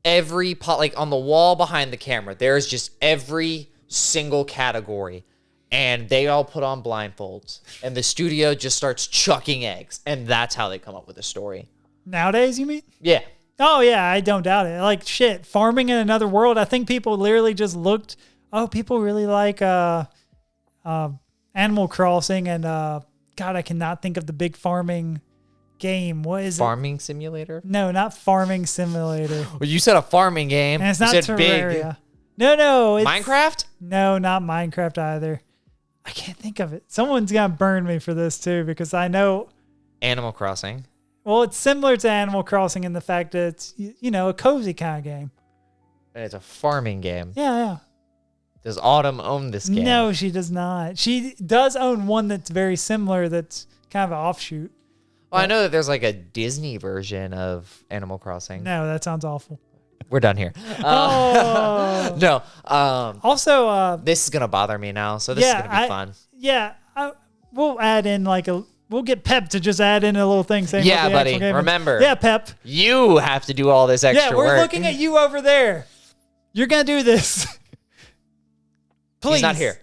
A: every pot, like on the wall behind the camera, there's just every single category, and they all put on blindfolds, and the studio just starts chucking eggs, and that's how they come up with a story.
B: Nowadays, you mean?
A: Yeah.
B: Oh, yeah, I don't doubt it. Like, shit, farming in another world, I think people literally just looked, people really like Animal Crossing, and God, I cannot think of the big farming game. What is
A: Farming Simulator?
B: No, not Farming Simulator.
A: Well, you said a farming game.
B: And it's
A: you
B: not
A: said
B: Terraria. No. It's,
A: Minecraft?
B: No, not Minecraft either. I can't think of it. Someone's going to burn me for this too because I know.
A: Animal Crossing.
B: Well, it's similar to Animal Crossing in the fact that it's, a cozy kind of game.
A: It's a farming game.
B: Yeah.
A: Does Autumn own this game?
B: No, she does not. She does own one that's very similar that's kind of an offshoot.
A: Well, I know that there's like a Disney version of Animal Crossing.
B: No, that sounds awful.
A: We're done here.
B: Oh.
A: No.
B: Also,
A: this is going to bother me now, so this is going to be fun.
B: Yeah. We'll add in we'll get Pep to just add in a little thing saying
A: yeah,
B: what the
A: buddy.
B: actual game is.
A: Remember.
B: Yeah, Pep.
A: You have to do all this extra work.
B: Yeah, we're looking at you over there. You're going to do this. Please.
A: He's not here.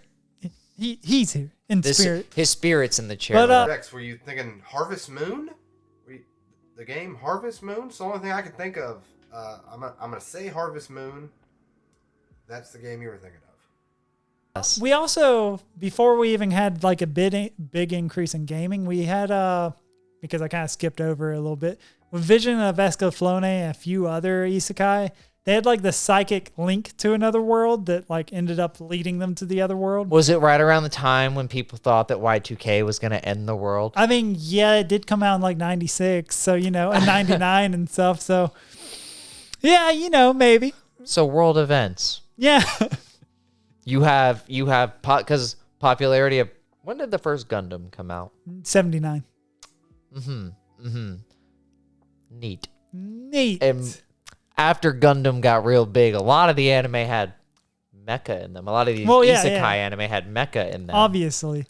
B: He's here in spirit.
A: His spirit's in the chair.
B: But,
C: Rex, were you thinking Harvest Moon? The game Harvest Moon? It's the only thing I can think of. I'm gonna say Harvest Moon. That's the game you were thinking of.
A: Yes.
B: We also, before we even had like a big increase in gaming, we had because I kind of skipped over a little bit, with Vision of Escaflowne and a few other isekai. They had like the psychic link to another world that like ended up leading them to the other world.
A: Was it right around the time when people thought that Y2K was going to end the world?
B: I mean, yeah, it did come out in like 96, so, and 99 and stuff. So, yeah, maybe.
A: So world events.
B: Yeah.
A: You have because popularity of, when did the first Gundam come out?
B: 79.
A: Neat.
B: Neat.
A: After Gundam got real big, a lot of the anime had mecha in them. A lot of these isekai anime had mecha in them.
B: Obviously.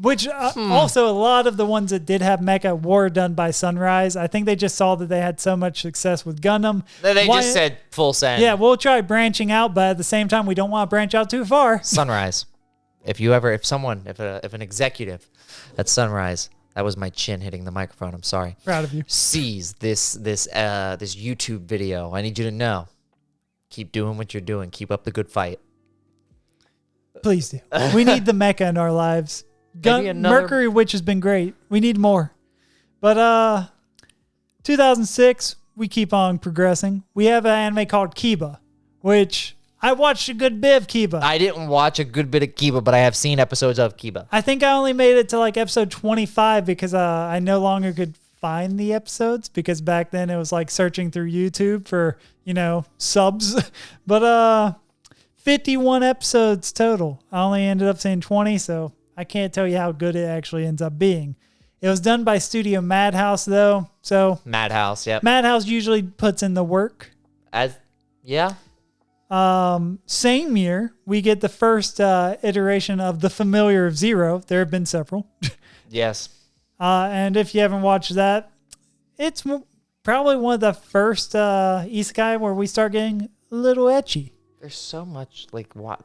B: Which also a lot of the ones that did have mecha were done by Sunrise. I think they just saw that they had so much success with Gundam.
A: They just said full send.
B: Yeah, we'll try branching out, but at the same time, we don't want to branch out too far.
A: Sunrise. If an executive at Sunrise, that was my chin hitting the microphone, I'm sorry.
B: Proud of you.
A: Sees this YouTube video, I need you to know. Keep doing what you're doing. Keep up the good fight.
B: Please do. We need the mecha in our lives. Mercury Witch has been great. We need more. But 2006, we keep on progressing. We have an anime called Kiba, which I watched a good bit of Kiba.
A: I didn't watch a good bit of Kiba, but I have seen episodes of Kiba.
B: I think I only made it to like episode 25 because I no longer could find the episodes because back then it was like searching through YouTube for, subs. But 51 episodes total. I only ended up seeing 20, so I can't tell you how good it actually ends up being. It was done by Studio Madhouse though. So
A: Madhouse, yep.
B: Madhouse usually puts in the work.
A: Yeah.
B: Same year, we get the first iteration of The Familiar of Zero. There have been several.
A: Yes.
B: And if you haven't watched that, it's probably one of the first isekai where we start getting a little ecchi.
A: There's so much,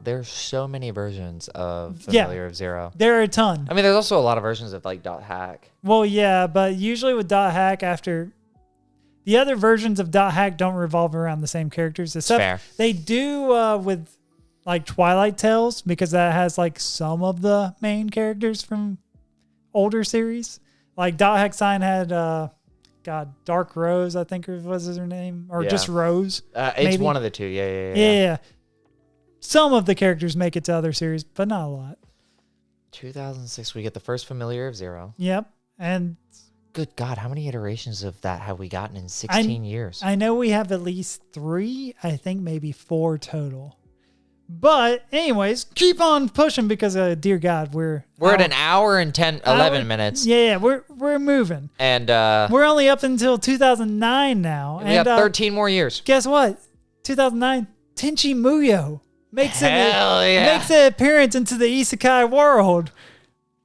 A: there's so many versions of Familiar of Zero.
B: There are a ton.
A: I mean, there's also a lot of versions of, Dot Hack.
B: Well, yeah, but usually with Dot Hack, after the other versions of Dot Hack don't revolve around the same characters. Except
A: fair.
B: They do with, Twilight Tales, because that has, some of the main characters from older series. Dot Hack Sign had... Dark Rose, I think was her name, or just Rose.
A: It's
B: maybe?
A: one of the two. Yeah.
B: Yeah. Some of the characters make it to other series, but not a lot.
A: 2006, we get the first Familiar of Zero.
B: Yep, and
A: good God, how many iterations of that have we gotten in 16 years?
B: I know we have at least 3. I think maybe 4 total. But anyways, keep on pushing because, dear God, we're
A: at an hour and 11 minutes.
B: Yeah, we're moving.
A: And
B: we're only up until 2009 now.
A: We got 13 more years.
B: Guess what? 2009, Tenchi Muyo makes
A: makes
B: an appearance into the isekai world.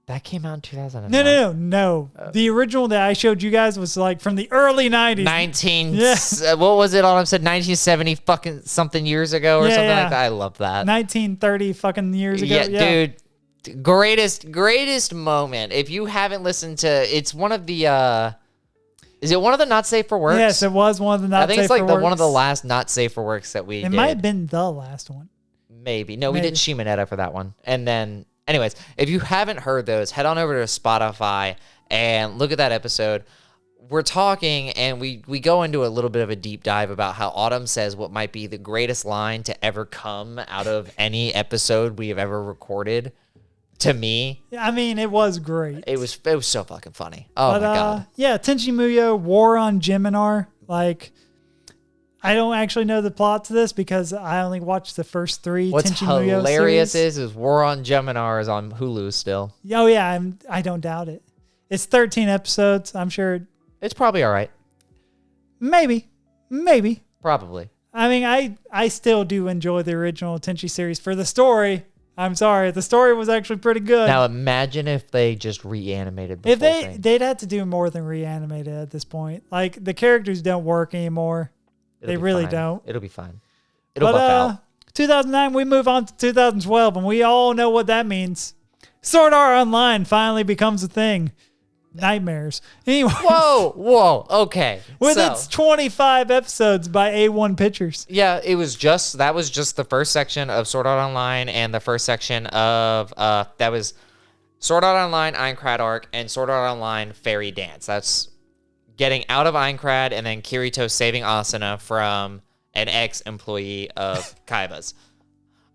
A: That came out in 2009.
B: No. The original that I showed you guys was from the early 90s.
A: What was it on? I said 1970 fucking something years ago or something like that. I love that.
B: 1930 fucking years ago.
A: Yeah, dude. Greatest moment. If you haven't listened to, it's one of the. Is it one of the not safe for works?
B: Yes, it was one of the not safe for works.
A: I think it's one of the last not safe for works that we did.
B: It might have been the last one.
A: Maybe. No, we did Shimonetta for that one, and then. Anyways, if you haven't heard those, head on over to Spotify and look at that episode. We're talking, and we go into a little bit of a deep dive about how Autumn says what might be the greatest line to ever come out of any episode we have ever recorded. To me,
B: I mean, it was great.
A: It was so fucking funny. Oh my God.
B: Yeah, Tenchi Muyo, War on Geminar. I don't actually know the plot to this because I only watched the first 3
A: What's
B: Tenchi Muyo
A: hilarious
B: series.
A: is War on Geminar is on Hulu still.
B: Oh yeah, I don't doubt it. It's 13 episodes. I'm sure
A: it's probably all right.
B: Maybe.
A: Probably.
B: I mean, I still do enjoy the original Tenchi series for the story. I'm sorry, the story was actually pretty good.
A: Now imagine if they just reanimated the whole thing.
B: They'd have to do more than reanimate it at this point. The characters don't work anymore. They really don't.
A: It'll be fine. It'll buff out.
B: 2009, we move on to 2012, and we all know what that means. Sword Art Online finally becomes a thing. Nightmares. Anyway.
A: Whoa. Okay.
B: With its 25 episodes by A1 Pictures.
A: Yeah, that was just the first section of Sword Art Online and the first section of that was Sword Art Online Aincrad arc and Sword Art Online Fairy Dance. That's getting out of Aincrad and then Kirito saving Asuna from an ex-employee of Kaiba's.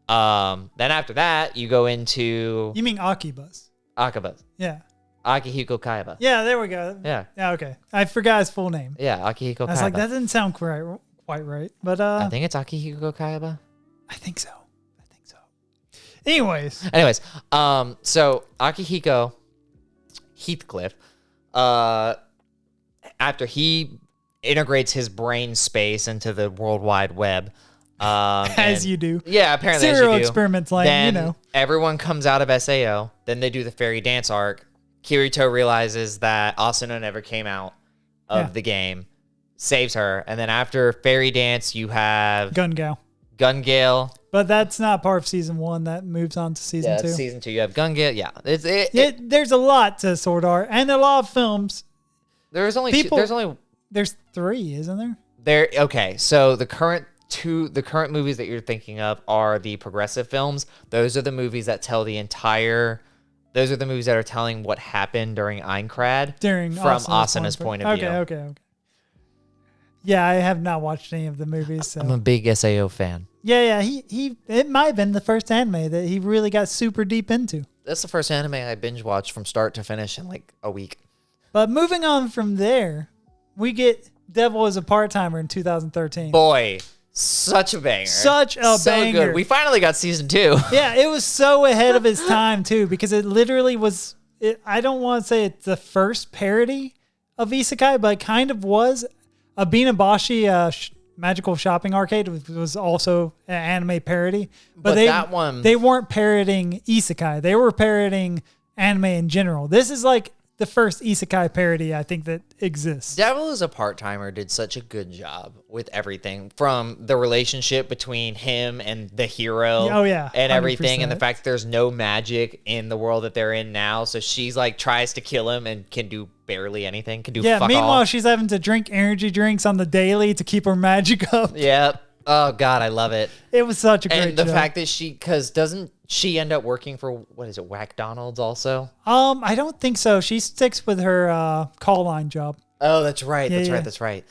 A: Then after that, you go into...
B: You mean Akiba's?
A: Akiba's.
B: Yeah.
A: Akihiko Kaiba.
B: Yeah, there we go.
A: Yeah.
B: Yeah, okay. I forgot his full name.
A: Yeah, Akihiko Kaiba.
B: I was like, that didn't sound quite right. But
A: I think it's Akihiko Kaiba.
B: I think so. Anyways,
A: so Akihiko Heathcliff, after he integrates his brain space into the World Wide Web,
B: as you do.
A: Yeah, apparently
B: serial
A: as you do.
B: Experiments
A: then everyone comes out of SAO. Then they do the Fairy Dance arc. Kirito realizes that Asuna never came out of the game, saves her, and then after Fairy Dance, you have
B: Gun
A: Gale.
B: But that's not part of season 1. That moves on to season 2.
A: Season 2, you have Gun Gale. Yeah,
B: there's a lot to Sword Art and a lot of films.
A: There's 3,
B: isn't there?
A: Okay, so the current movies that you're thinking of are the progressive films. Those are the movies that tell those are the movies that are telling what happened during Aincrad from Asuna's point of view.
B: Okay. Yeah, I have not watched any of the movies. So.
A: I'm a big SAO fan.
B: Yeah. He it might have been the first anime that he really got super deep into.
A: That's the first anime I binge watched from start to finish in like a week.
B: But moving on from there, we get Devil as a Part-Timer in 2013.
A: Boy, such a banger.
B: Such a
A: so
B: banger.
A: Good. We finally got season 2.
B: Yeah, it was so ahead of its time too, because it literally was. I don't want to say it's the first parody of isekai, but it kind of was. Abenonbashi, Magical Shopping Arcade was also an anime parody, but
A: that one
B: they weren't parodying isekai. They were parodying anime in general. This is like the first isekai parody I think that exists.
A: Devil is a Part-Timer did such a good job with everything from the relationship between him and the hero.
B: Oh, yeah,
A: and everything, and
B: 100%.
A: the fact that there's no magic in the world that they're in now. So she's like tries to kill him and can do barely anything. Can do
B: Yeah.
A: fuck
B: Meanwhile,
A: all.
B: she's having to drink energy drinks on the daily to keep her magic up.
A: Yep. Oh God, I love it.
B: It was such a great
A: And the
B: show.
A: fact that because doesn't she end up working for what is it, Whack-Donald's also?
B: I don't think so. She sticks with her call line job.
A: Oh, that's right.
B: Yeah,
A: That's
B: yeah.
A: right. That's right.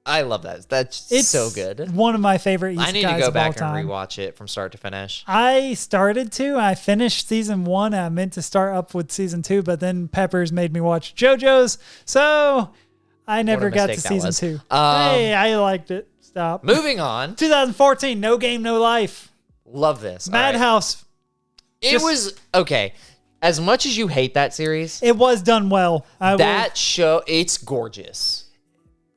A: I love that. That's
B: It's
A: so good.
B: One of my favorite isekais
A: I need to go
B: of
A: back
B: all
A: and
B: time.
A: rewatch it from start to finish.
B: I started to. I finished season 1. I meant to start up with season 2, but then Peppers made me watch JoJo's, so I never got to
A: mistake that
B: season
A: was.
B: 2. Hey, I liked it. Stop.
A: Moving on.
B: 2014, No Game, No Life.
A: Love this. All right.
B: Madhouse.
A: It was okay. As much as you hate that series,
B: It was done well.
A: that show, it's gorgeous.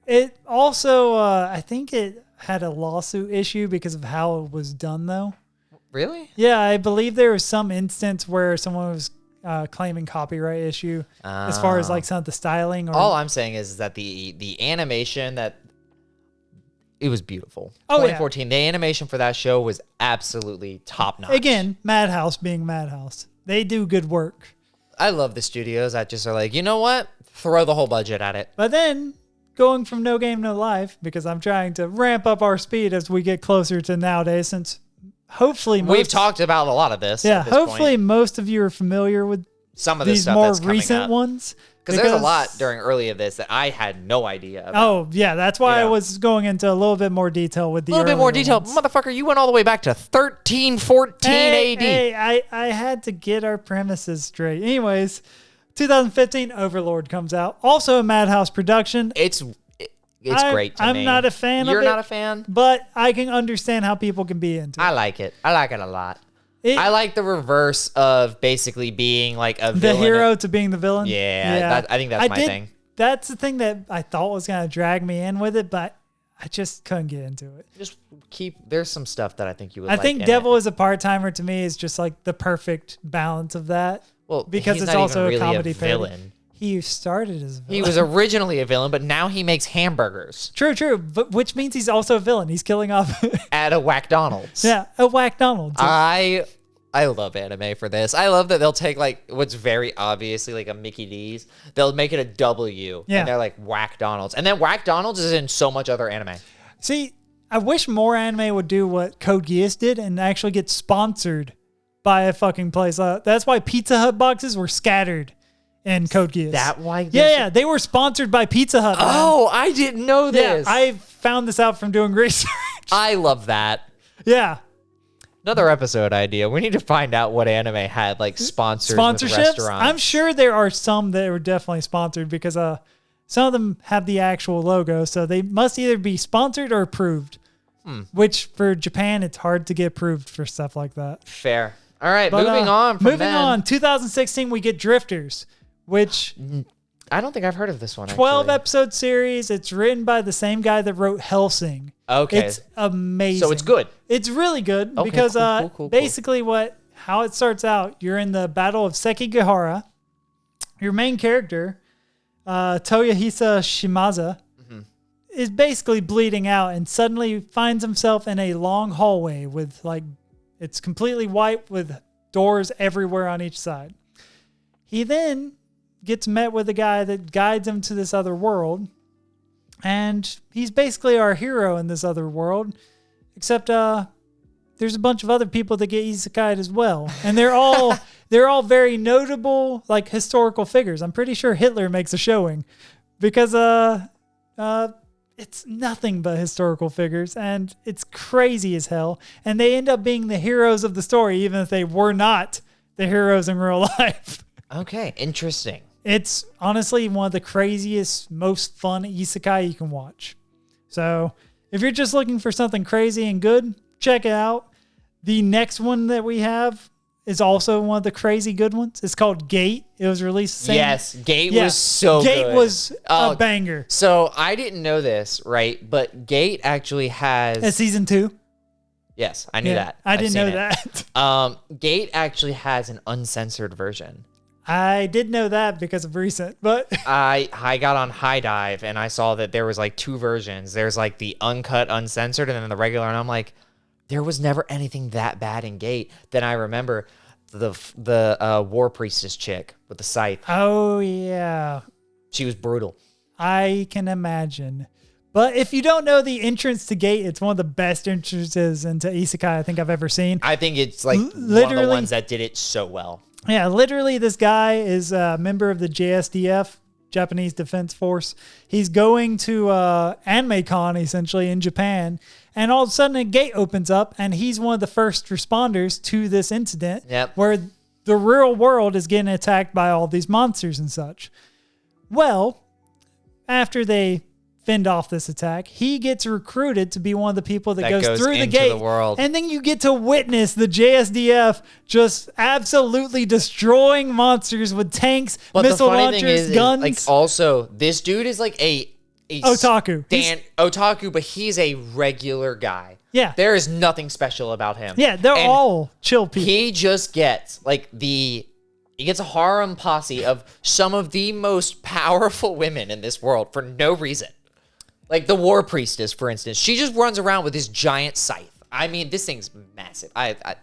B: It also, I think it had a lawsuit issue because of how it was done, though.
A: Really?
B: Yeah, I believe there was some instance where someone was claiming copyright issue as far as like some of the styling. Or
A: All I'm saying is that the animation it was beautiful.
B: Oh, yeah.
A: 2014, the animation for that show was absolutely top notch.
B: again, Madhouse being Madhouse, they do good work.
A: I love the studios that just are like, you know what? Throw the whole budget at it.
B: But then going from No Game, No Life, because I'm trying to ramp up our speed as we get closer to nowadays, since hopefully
A: We've talked about a lot of this.
B: Yeah,
A: at this
B: hopefully
A: point.
B: most of you are familiar with
A: Some of the
B: these
A: stuff
B: more
A: that's coming
B: recent
A: up.
B: ones.
A: Because there's a lot during early of this that I had no idea about.
B: Oh, yeah, that's why I
A: Yeah.
B: was going into a little bit more detail with the
A: A little bit more
B: earlier
A: detail.
B: ones.
A: Motherfucker, you went all the way back to 1314 AD.
B: Hey, I had to get our premises straight. Anyways, 2015 Overlord comes out. Also a Madhouse production,
A: It's great to
B: I'm
A: me.
B: not a fan of
A: You're
B: it.
A: not a fan?
B: but I can understand how people can be into it.
A: I like it. I like it a lot.
B: It-
A: I like the reverse of basically being like a
B: the
A: villain.
B: hero to being the villain.
A: Yeah, I think that's my thing.
B: That's the thing that I thought was going to drag me in with it, but I just couldn't get into it.
A: Just there's some stuff that I think you would
B: I
A: like
B: think
A: in
B: Devil
A: it.
B: as a Part-Timer to me is just like the perfect balance of that.
A: Well,
B: because
A: he's
B: it's
A: not
B: also
A: even
B: a
A: really
B: comedy parody.
A: villain.
B: He started as a villain.
A: He was originally a villain, but now he makes hamburgers
B: True, but which means he's also a villain. He's killing off.
A: at a Whack-Donald's.
B: Yeah, a Whack-Donald's.
A: I love anime for this. I love that they'll take like what's very obviously like a Mickey D's. They'll make it a W.
B: Yeah.
A: And they're like Whack-Donald's. And then Whack-Donald's is in so much other anime.
B: See, I wish more anime would do what Code Geass did and actually get sponsored by a fucking place. That's why Pizza Hut boxes were scattered in Code Geass.
A: That why?
B: Yeah, they were sponsored by Pizza Hut. Man.
A: Oh, I didn't know
B: yeah,
A: this.
B: I found this out from doing research.
A: I love that.
B: Yeah.
A: Another episode idea. We need to find out what anime had like sponsors with
B: Sponsorships.
A: restaurants.
B: I'm sure there are some that were definitely sponsored because some of them have the actual logo, so they must either be sponsored or approved. Which for Japan, it's hard to get approved for stuff like that.
A: Fair. All right,
B: But,
A: moving on. From
B: moving
A: then.
B: on. 2016, we get Drifters, which
A: I don't think I've heard of this one.
B: 12
A: actually.
B: episode series. It's written by the same guy that wrote Hellsing.
A: Okay.
B: It's amazing.
A: So it's good.
B: It's really good
A: Okay,
B: because
A: cool.
B: basically how it starts out, you're in the Battle of Sekigahara. Your main character, Toyahisa Shimaza, is basically bleeding out and suddenly finds himself in a long hallway with it's completely white with doors everywhere on each side. He then gets met with a guy that guides him to this other world. And he's basically our hero in this other world, except there's a bunch of other people that get isekai'd as well, and they're all very notable historical figures. I'm pretty sure Hitler makes a showing because it's nothing but historical figures, and it's crazy as hell. And they end up being the heroes of the story, even if they were not the heroes in real life.
A: Okay, interesting.
B: It's honestly one of the craziest, most fun isekai you can watch. So if you're just looking for something crazy and good, check it out. The next one that we have is also one of the crazy good ones. It's called Gate. It was released the same.
A: Yes, Gate was so good.
B: Gate was a banger.
A: So I didn't know this, right? But Gate actually has...
B: At season 2?
A: Yes, I knew that.
B: I didn't know
A: it.
B: that.
A: Gate actually has an uncensored version.
B: I did know that because of recent, but...
A: I got on High Dive and I saw that there was like 2 versions. There's like the uncut, uncensored, and then the regular. And I'm like, there was never anything that bad in Gate. Then I remember the War Priestess chick with the scythe.
B: Oh, yeah.
A: She was brutal.
B: I can imagine. But if you don't know the entrance to Gate, it's one of the best entrances into isekai I think I've ever seen.
A: I think it's like one of the ones that did it so well.
B: Yeah, literally this guy is a member of the JSDF, Japanese Defense Force. He's going to AnimeCon, essentially, in Japan. And all of a sudden a gate opens up and he's one of the first responders to this incident where the real world is getting attacked by all these monsters and such. Well, after they fend off this attack, he gets recruited to be one of the people that goes through the gate. And then you get to witness the JSDF just absolutely destroying monsters with tanks, missile launchers, guns.
A: Like, also, this dude is like a
B: otaku.
A: Otaku, but he's a regular guy.
B: Yeah.
A: There is nothing special about him.
B: Yeah, they're all chill people.
A: He just gets he gets a harem posse of some of the most powerful women in this world for no reason. Like the War Priestess, for instance. She just runs around with this giant scythe. I mean, this thing's massive. I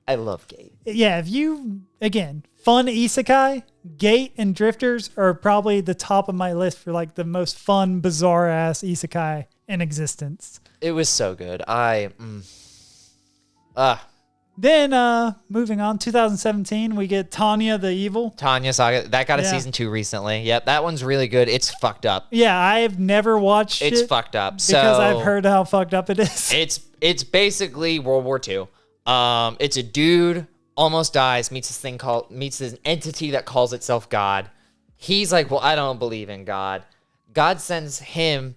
A: love Gate.
B: Yeah, if you, again, fun isekai, Gate and Drifters are probably the top of my list for like the most fun, bizarre-ass isekai in existence.
A: It was so good.
B: Then, moving on, 2017, we get Tonya the Evil.
A: Tonya Saga. That got a season 2 recently. Yep, that one's really good. It's fucked up.
B: Yeah, I've never watched it.
A: It's fucked up.
B: Because I've heard how fucked up it is.
A: It's basically World War II. It's a dude, almost dies, meets this entity that calls itself God. He's like, well, I don't believe in God. God sends him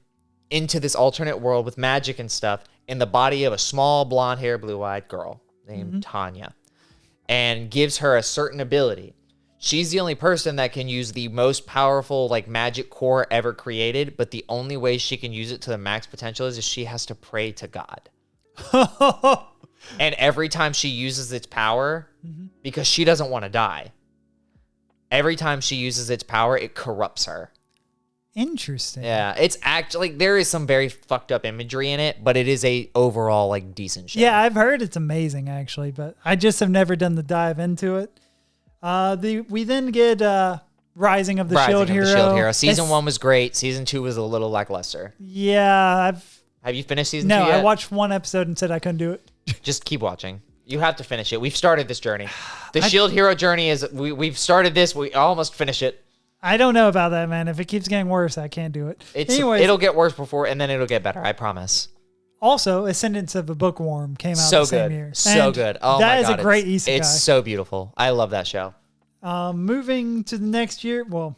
A: into this alternate world with magic and stuff in the body of a small, blonde-haired, blue-eyed girl named Tonya, and gives her a certain ability. She's the only person that can use the most powerful magic core ever created, but the only way she can use it to the max potential is if she has to pray to God. And every time she uses its power, because she doesn't want to die, every time she uses its power, it corrupts her.
B: Interesting.
A: Yeah, it's actually, there is some very fucked up imagery in it, but it is a overall decent show.
B: Yeah, I've heard it's amazing actually, but I just have never done the dive into it. We then get Rising of the Shield Hero.
A: Season 1 was great. Season 2 was a little lackluster.
B: Yeah,
A: Have you finished season 2
B: yet?
A: No,
B: I watched one episode and said I couldn't do it.
A: Just keep watching. You have to finish it. We've started this journey. The Shield Hero journey is, we've started this. We almost finish it.
B: I don't know about that, man. If it keeps getting worse, I can't do it.
A: Anyways, it'll get worse before, and then it'll get better. I promise.
B: Also, Ascendance of a Bookworm came out the same year.
A: So good. Oh my God.
B: That is a great isekai.
A: It's so beautiful. I love that show.
B: Moving to the next year. Well,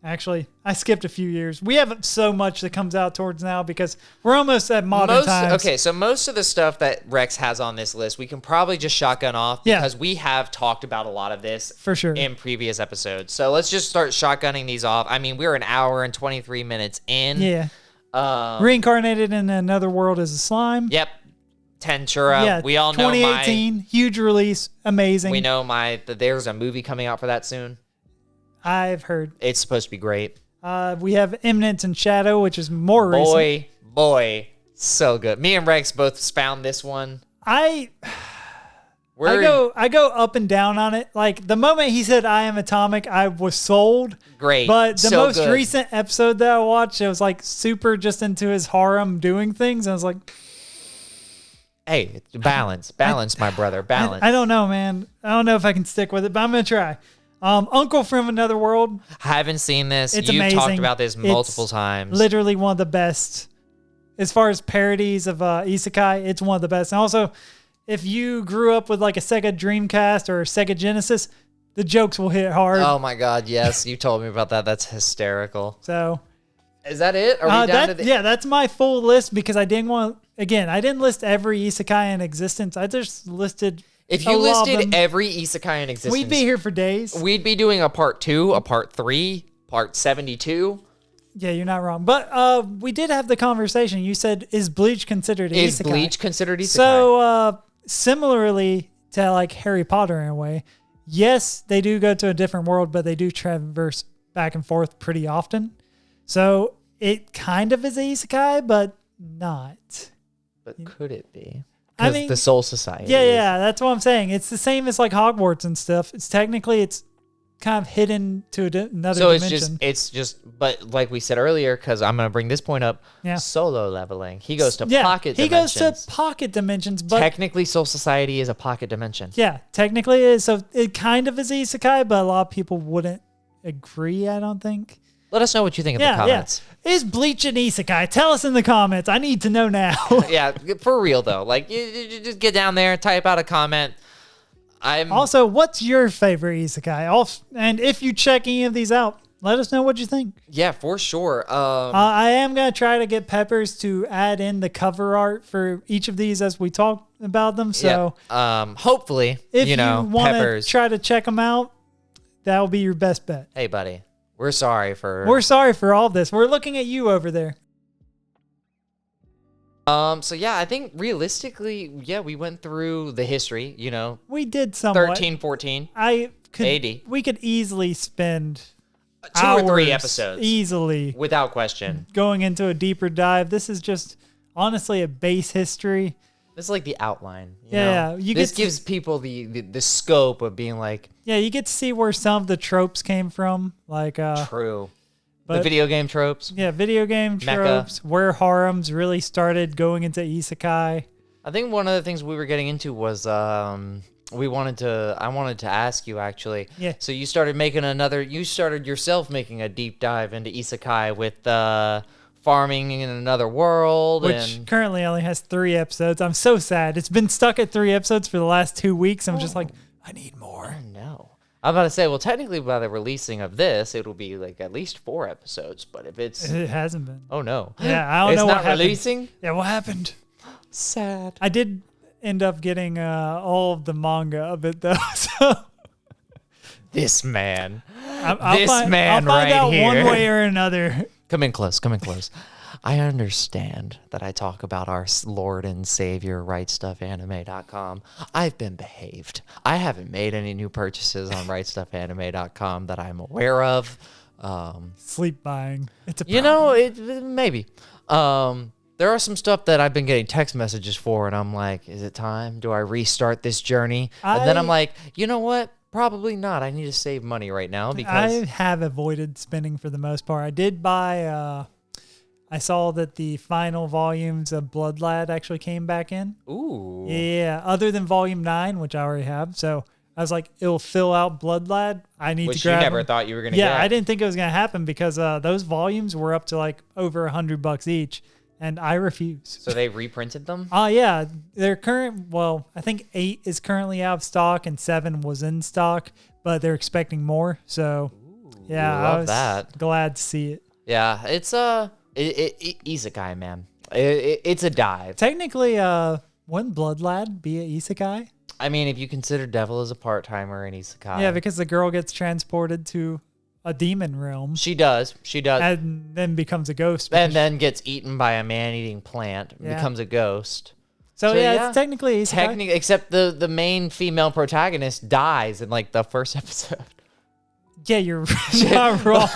B: actually, I skipped a few years. We have so much that comes out towards now because we're almost at modern times.
A: Okay, so most of the stuff that Rex has on this list, we can probably just shotgun off because we have talked about a lot of this
B: for sure
A: in previous episodes. So let's just start shotgunning these off. I mean, we're an hour and 23 minutes in.
B: Yeah. Reincarnated in another world as a slime.
A: Yep. Tensura. Yeah, we all know
B: 2018, huge release, amazing.
A: We know there's a movie coming out for that soon.
B: I've heard.
A: It's supposed to be great.
B: We have Eminence and Shadow, which is more recent.
A: Boy, so good. Me and Rex both found this one.
B: I go up and down on it. Like the moment he said I am Atomic, I was sold.
A: Great.
B: But the most recent episode that I watched, it was super just into his harem doing things. I was like,
A: hey, balance, my brother, balance.
B: I don't know, man. I don't know if I can stick with it, but I'm going to try. Uncle from Another World.
A: Haven't seen this.
B: It's
A: You've
B: amazing.
A: talked about this multiple times.
B: Literally one of the best as far as parodies of isekai, it's one of the best. And also, if you grew up with like a Sega Dreamcast or Sega Genesis, the jokes will hit hard.
A: Oh my God, yes, you told me about that. That's hysterical.
B: So,
A: is that it? Are we down to the?
B: Yeah, that's my full list because I didn't want. Again, I didn't list every isekai in existence. I just listed.
A: If you listed every isekai in existence,
B: we'd be here for days.
A: We'd be doing a part 2, a part 3, part 72.
B: Yeah, you're not wrong. But we did have the conversation. You said, is Bleach considered isekai?
A: Is Bleach considered isekai?
B: So, similarly to like Harry Potter in a way, yes, they do go to a different world, but they do traverse back and forth pretty often. So it kind of is a isekai, but not.
A: But could it be?
B: I mean,
A: the Soul Society.
B: Yeah, that's what I'm saying. It's the same as like Hogwarts and stuff. It's technically kind of hidden to another dimension.
A: It's just, but like we said earlier, because I'm gonna bring this point up.
B: Yeah.
A: Solo leveling. He goes to pocket dimensions.
B: He goes to pocket dimensions, but
A: technically, Soul Society is a pocket dimension.
B: Yeah, technically it is. So it kind of is isekai, but a lot of people wouldn't agree. I don't think.
A: Let us know what you think in the comments.
B: Yeah. Is Bleach an isekai? Tell us in the comments. I need to know now.
A: Yeah, for real though. Like, you just get down there, type out a comment.
B: Also, what's your favorite isekai? And if you check any of these out, let us know what you think.
A: Yeah, for sure.
B: I am going to try to get Peppers to add in the cover art for each of these as we talk about them. So
A: hopefully,
B: if you want
A: Peppers,
B: to try to check them out, that'll be your best bet.
A: Hey, buddy. We're sorry for
B: all of this. We're looking at you over there.
A: So yeah, I think realistically, we went through the history,
B: We did somewhat.
A: 13, 14.
B: AD. We could easily spend
A: 2 or 3 episodes.
B: Easily.
A: Without question.
B: Going into a deeper dive. This is just honestly a base history.
A: This is like the outline.
B: This
A: gives people the scope of being like.
B: Yeah, you get to see where some of the tropes came from. Like
A: true. The video game tropes.
B: Yeah, video game tropes. Where harems really started going into isekai.
A: I think one of the things we were getting into was I wanted to ask you actually.
B: Yeah.
A: So you started yourself making a deep dive into isekai with farming in another world,
B: which currently only has 3 episodes. I'm so sad. It's been stuck at 3 episodes for the last 2 weeks. I'm just like, I need more.
A: I know. I'm about to say, well, technically by the releasing of this, it'll be like at least 4 episodes. But if it
B: hasn't been.
A: Oh no.
B: Yeah, I don't know what happened.
A: It's not releasing.
B: Yeah, what happened?
A: Sad.
B: I did end up getting all of the manga of it though. So
A: this man.
B: I'll find out one way or another.
A: Come in close. I understand that I talk about our Lord and Savior, RightStuffAnime.com. I've been behaved. I haven't made any new purchases on RightStuffAnime.com that I'm aware of.
B: Sleep buying. It's a problem.
A: Maybe. There are some stuff that I've been getting text messages for, and I'm like, is it time? Do I restart this journey? And then I'm like, you know what? Probably not. I need to save money right now because
B: I have avoided spending for the most part. I did buy. I saw that the final volumes of Blood Lad actually came back in.
A: Ooh.
B: Yeah, other than volume 9, which I already have. So I was like, it'll fill out Blood Lad. I need to grab.
A: Which you never thought you were gonna get.
B: Yeah, I didn't think it was gonna happen because those volumes were up to like over $100 each. And I refuse.
A: So they reprinted them?
B: Yeah. They're I think 8 is currently out of stock and 7 was in stock, but they're expecting more. So, I was glad to see it.
A: Yeah, it's isekai, man. It's a dive.
B: Technically, wouldn't Blood Lad be a isekai?
A: I mean, if you consider Devil as a part-timer in isekai.
B: Yeah, because the girl gets transported to a demon realm.
A: She does.
B: And then becomes a ghost.
A: And then gets eaten by a man-eating plant and becomes a ghost.
B: So it's technically isekai.
A: Except the main female protagonist dies in like the first episode.
B: Yeah, you're not wrong.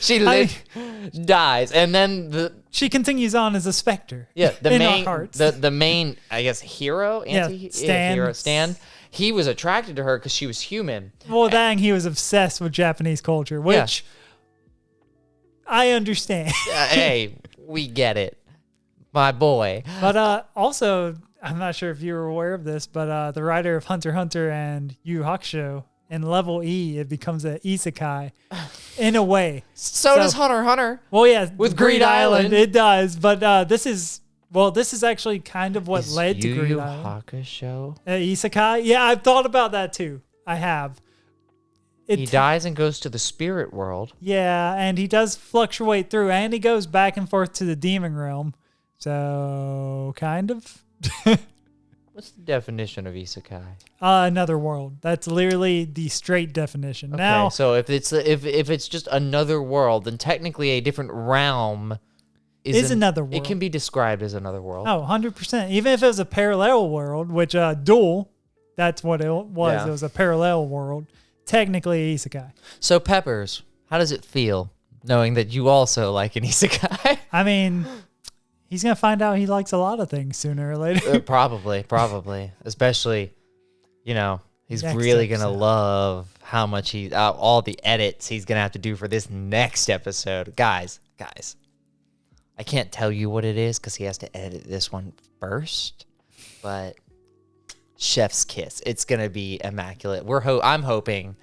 A: She dies, and then
B: she continues on as a specter.
A: Yeah,
B: the
A: main I guess hero, Stan. He was attracted to her because she was human.
B: Well, dang, he was obsessed with Japanese culture, which I understand.
A: Hey, we get it, my boy.
B: But also, I'm not sure if you were aware of this, but the writer of Hunter x Hunter and Yu Yu Hakusho and level E, it becomes an isekai in a way.
A: So does Hunter x Hunter.
B: Well, yeah,
A: With Greed Island.
B: it does. But this is actually kind of what led to
A: Yu
B: Greed
A: Yu
B: Island.
A: Hakusho?
B: Isekai? Yeah, I've thought about that too. I have.
A: He dies and goes to the spirit world.
B: Yeah, and he does fluctuate through, and he goes back and forth to the demon realm. So, kind of.
A: What's the definition of isekai?
B: Another world. That's literally the straight definition.
A: Okay,
B: Now,
A: so if it's just another world, then technically a different realm
B: is another world.
A: It can be described as another world.
B: Oh, 100%. Even if it was a parallel world, which Duel, that's what it was.
A: Yeah.
B: It was a parallel world. Technically isekai.
A: So Peppers, how does it feel knowing that you also like an isekai?
B: I mean, he's going to find out he likes a lot of things sooner or later.
A: Probably. Especially, he's
B: Next
A: really going to
B: episode.
A: love how much all the edits he's going to have to do for this next episode. Guys, I can't tell you what it is because he has to edit this one first, but chef's kiss. It's going to be immaculate. I'm hoping,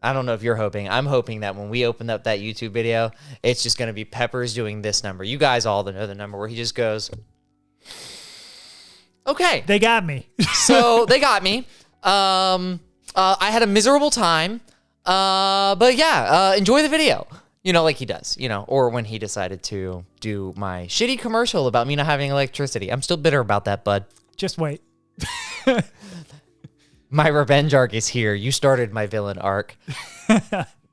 A: I don't know if you're hoping, I'm hoping that when we open up that YouTube video, it's just going to be Peppers doing this number. You guys all know the number where he just goes, okay.
B: They got me.
A: So they got me. I had a miserable time. But yeah, enjoy the video. Like he does, or when he decided to do my shitty commercial about me not having electricity. I'm still bitter about that, bud.
B: Just wait.
A: My revenge arc is here. You started my villain arc.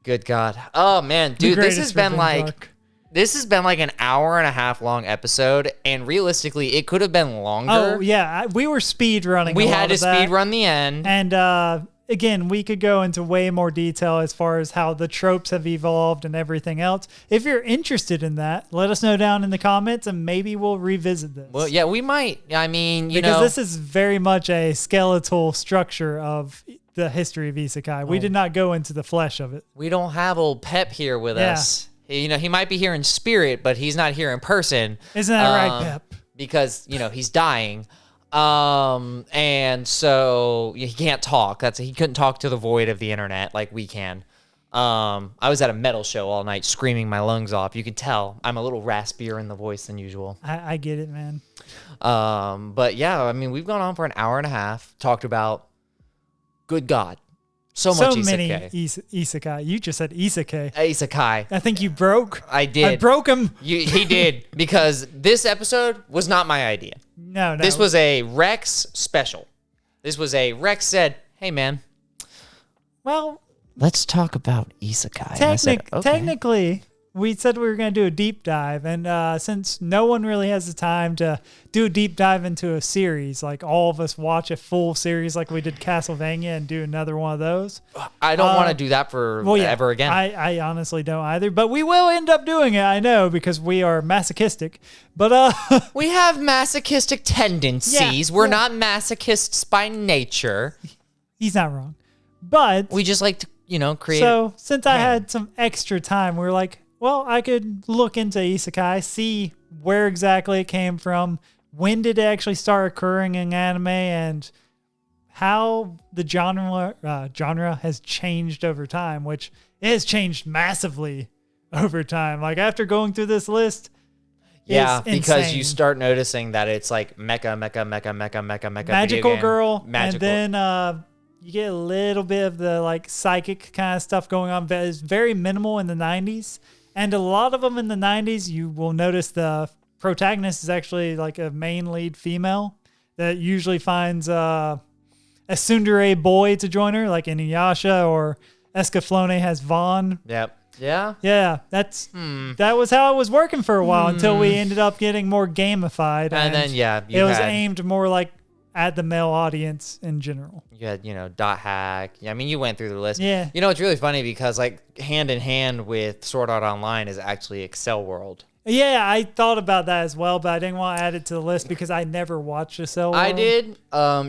A: Good God. Oh man, dude, this has been like an hour and a half long episode, and realistically, it could have been longer.
B: Oh yeah, we were speed running.
A: We had to speed run the end.
B: And again, we could go into way more detail as far as how the tropes have evolved and everything else. If you're interested in that, let us know down in the comments, and maybe we'll revisit this.
A: Well, yeah, we might. I mean,
B: because this is very much a skeletal structure of the history of isekai. We did not go into the flesh of it.
A: We don't have old Pep here with us. He might be here in spirit, but he's not here in person.
B: Isn't that right, Pep?
A: Because, he's dying. And so he can't talk. He couldn't talk to the void of the internet like we can. I was at a metal show all night screaming my lungs off. You could tell I'm a little raspier in the voice than usual.
B: I get it, man.
A: But yeah, I mean, we've gone on for an hour and a half, talked about, good God, so much isekai.
B: Many isekai. You just said isekai.
A: Isekai.
B: I think you broke.
A: I did.
B: I broke him.
A: He did, because this episode was not my idea.
B: No.
A: This was a Rex special. This was a Rex said, hey, man.
B: Well,
A: let's talk about isekai.
B: Technically, we said we were going to do a deep dive. And since no one really has the time to do a deep dive into a series, like all of us watch a full series like we did Castlevania and do another one of those.
A: I don't want to do that ever again.
B: I honestly don't either. But we will end up doing it, I know, because we are masochistic. But
A: we have masochistic tendencies. We're not masochists by nature.
B: He's not wrong. But
A: we just like to, create.
B: So since I had some extra time, we were like, well, I could look into isekai, see where exactly it came from, when did it actually start occurring in anime, and how the genre has changed over time, which it has changed massively over time. Like after going through this list,
A: yeah, because
B: insane.
A: you start noticing that it's like mecha,
B: magical girl,
A: magical.
B: And then you get a little bit of the like psychic kind of stuff going on, but it's very minimal in the 90s. And a lot of them in the 90s, you will notice the protagonist is actually like a main lead female that usually finds a tsundere boy to join her, like Inuyasha, or Escaflowne has Vaughn.
A: Yep. Yeah?
B: Yeah, that was how it was working for a while until we ended up getting more gamified.
A: And then,
B: it was aimed more like at the male audience in general.
A: You had, Dot Hack. Yeah, I mean, you went through the list.
B: Yeah.
A: It's really funny because, like, hand in hand with Sword Art Online is actually Excel World.
B: Yeah, I thought about that as well, but I didn't want to add it to the list because I never watched Excel World.
A: I did.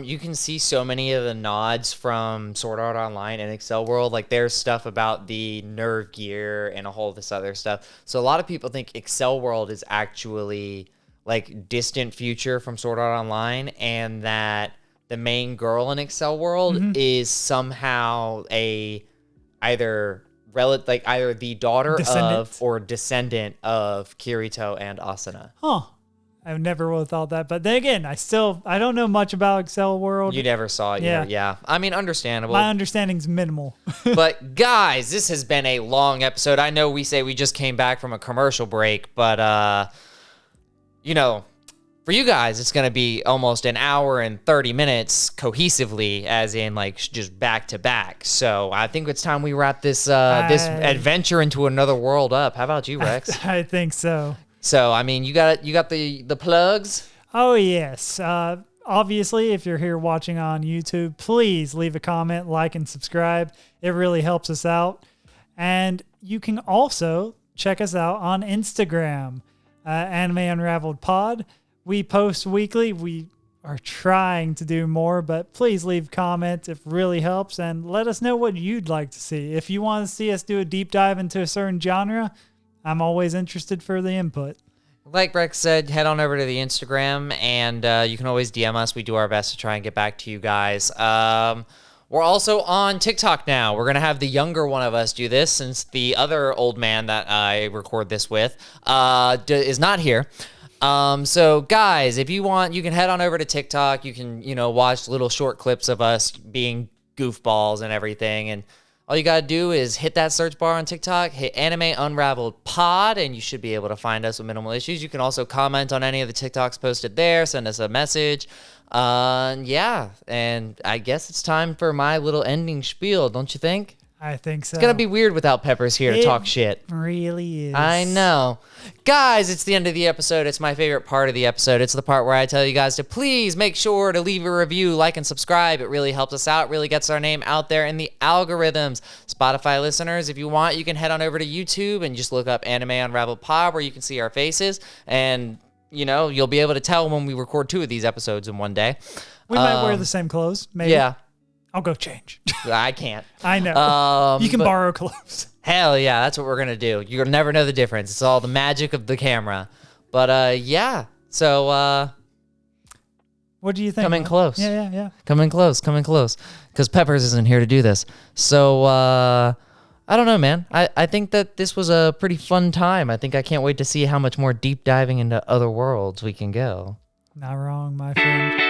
A: You can see so many of the nods from Sword Art Online and Excel World. Like, there's stuff about the nerve gear and a whole this other stuff. So a lot of people think Excel World is actually like distant future from Sword Art Online, and that the main girl in Excel World
B: Mm-hmm.
A: is somehow either the daughter
B: Descendant.
A: of or descendant of Kirito and Asuna.
B: Huh. I never would have thought that. But then again, I don't know much about Excel World.
A: You never saw it.
B: Yeah.
A: Yeah. I mean, understandable.
B: My understanding's minimal.
A: But guys, this has been a long episode. I know we say we just came back from a commercial break, but for you guys, it's going to be almost an hour and 30 minutes cohesively, as in like just back to back. So I think it's time we wrap this this adventure into another world up. How about you, Rex?
B: I think so.
A: So I mean, you got the plugs.
B: Oh, yes. Obviously, if you're here watching on YouTube, please leave a comment, like, and subscribe. It really helps us out. And you can also check us out on Instagram, Anime Unraveled Pod. We post weekly. We are trying to do more, but please leave comments. It really helps. And let us know what you'd like to see. If you want to see us do a deep dive into a certain genre, I'm always interested for the input.
A: Like Rex said, head on over to the Instagram, and you can always DM us. We do our best to try and get back to you guys. We're also on TikTok now. We're going to have the younger one of us do this, since the other old man that I record this with is not here. So guys, if you want, you can head on over to TikTok. You can, watch little short clips of us being goofballs and everything. And all you got to do is hit that search bar on TikTok, hit Anime Unraveled Pod, and you should be able to find us with minimal issues. You can also comment on any of the TikToks posted there, send us a message. Yeah, and I guess it's time for my little ending spiel, don't you think?
B: I think so.
A: It's going to be weird without Peppers here to talk shit.
B: Really is.
A: I know. Guys, it's the end of the episode. It's my favorite part of the episode. It's the part where I tell you guys to please make sure to leave a review, like, and subscribe. It really helps us out. It really gets our name out there in the algorithms. Spotify listeners, if you want, you can head on over to YouTube and just look up Anime Unraveled Pod, where you can see our faces. And, you'll be able to tell when we record 2 of these episodes in one day.
B: We might wear the same clothes, maybe.
A: Yeah.
B: I'll go change.
A: I can't.
B: I know. You can
A: but-
B: borrow clothes.
A: Hell yeah, that's what we're going to do. You'll never know the difference. It's all the magic of the camera. But, yeah. So,
B: What do you think?
A: Coming close.
B: Yeah.
A: Coming close. Because Peppers isn't here to do this. So, I don't know, man. I think that this was a pretty fun time. I think I can't wait to see how much more deep diving into other worlds we can go.
B: Not wrong, my friend.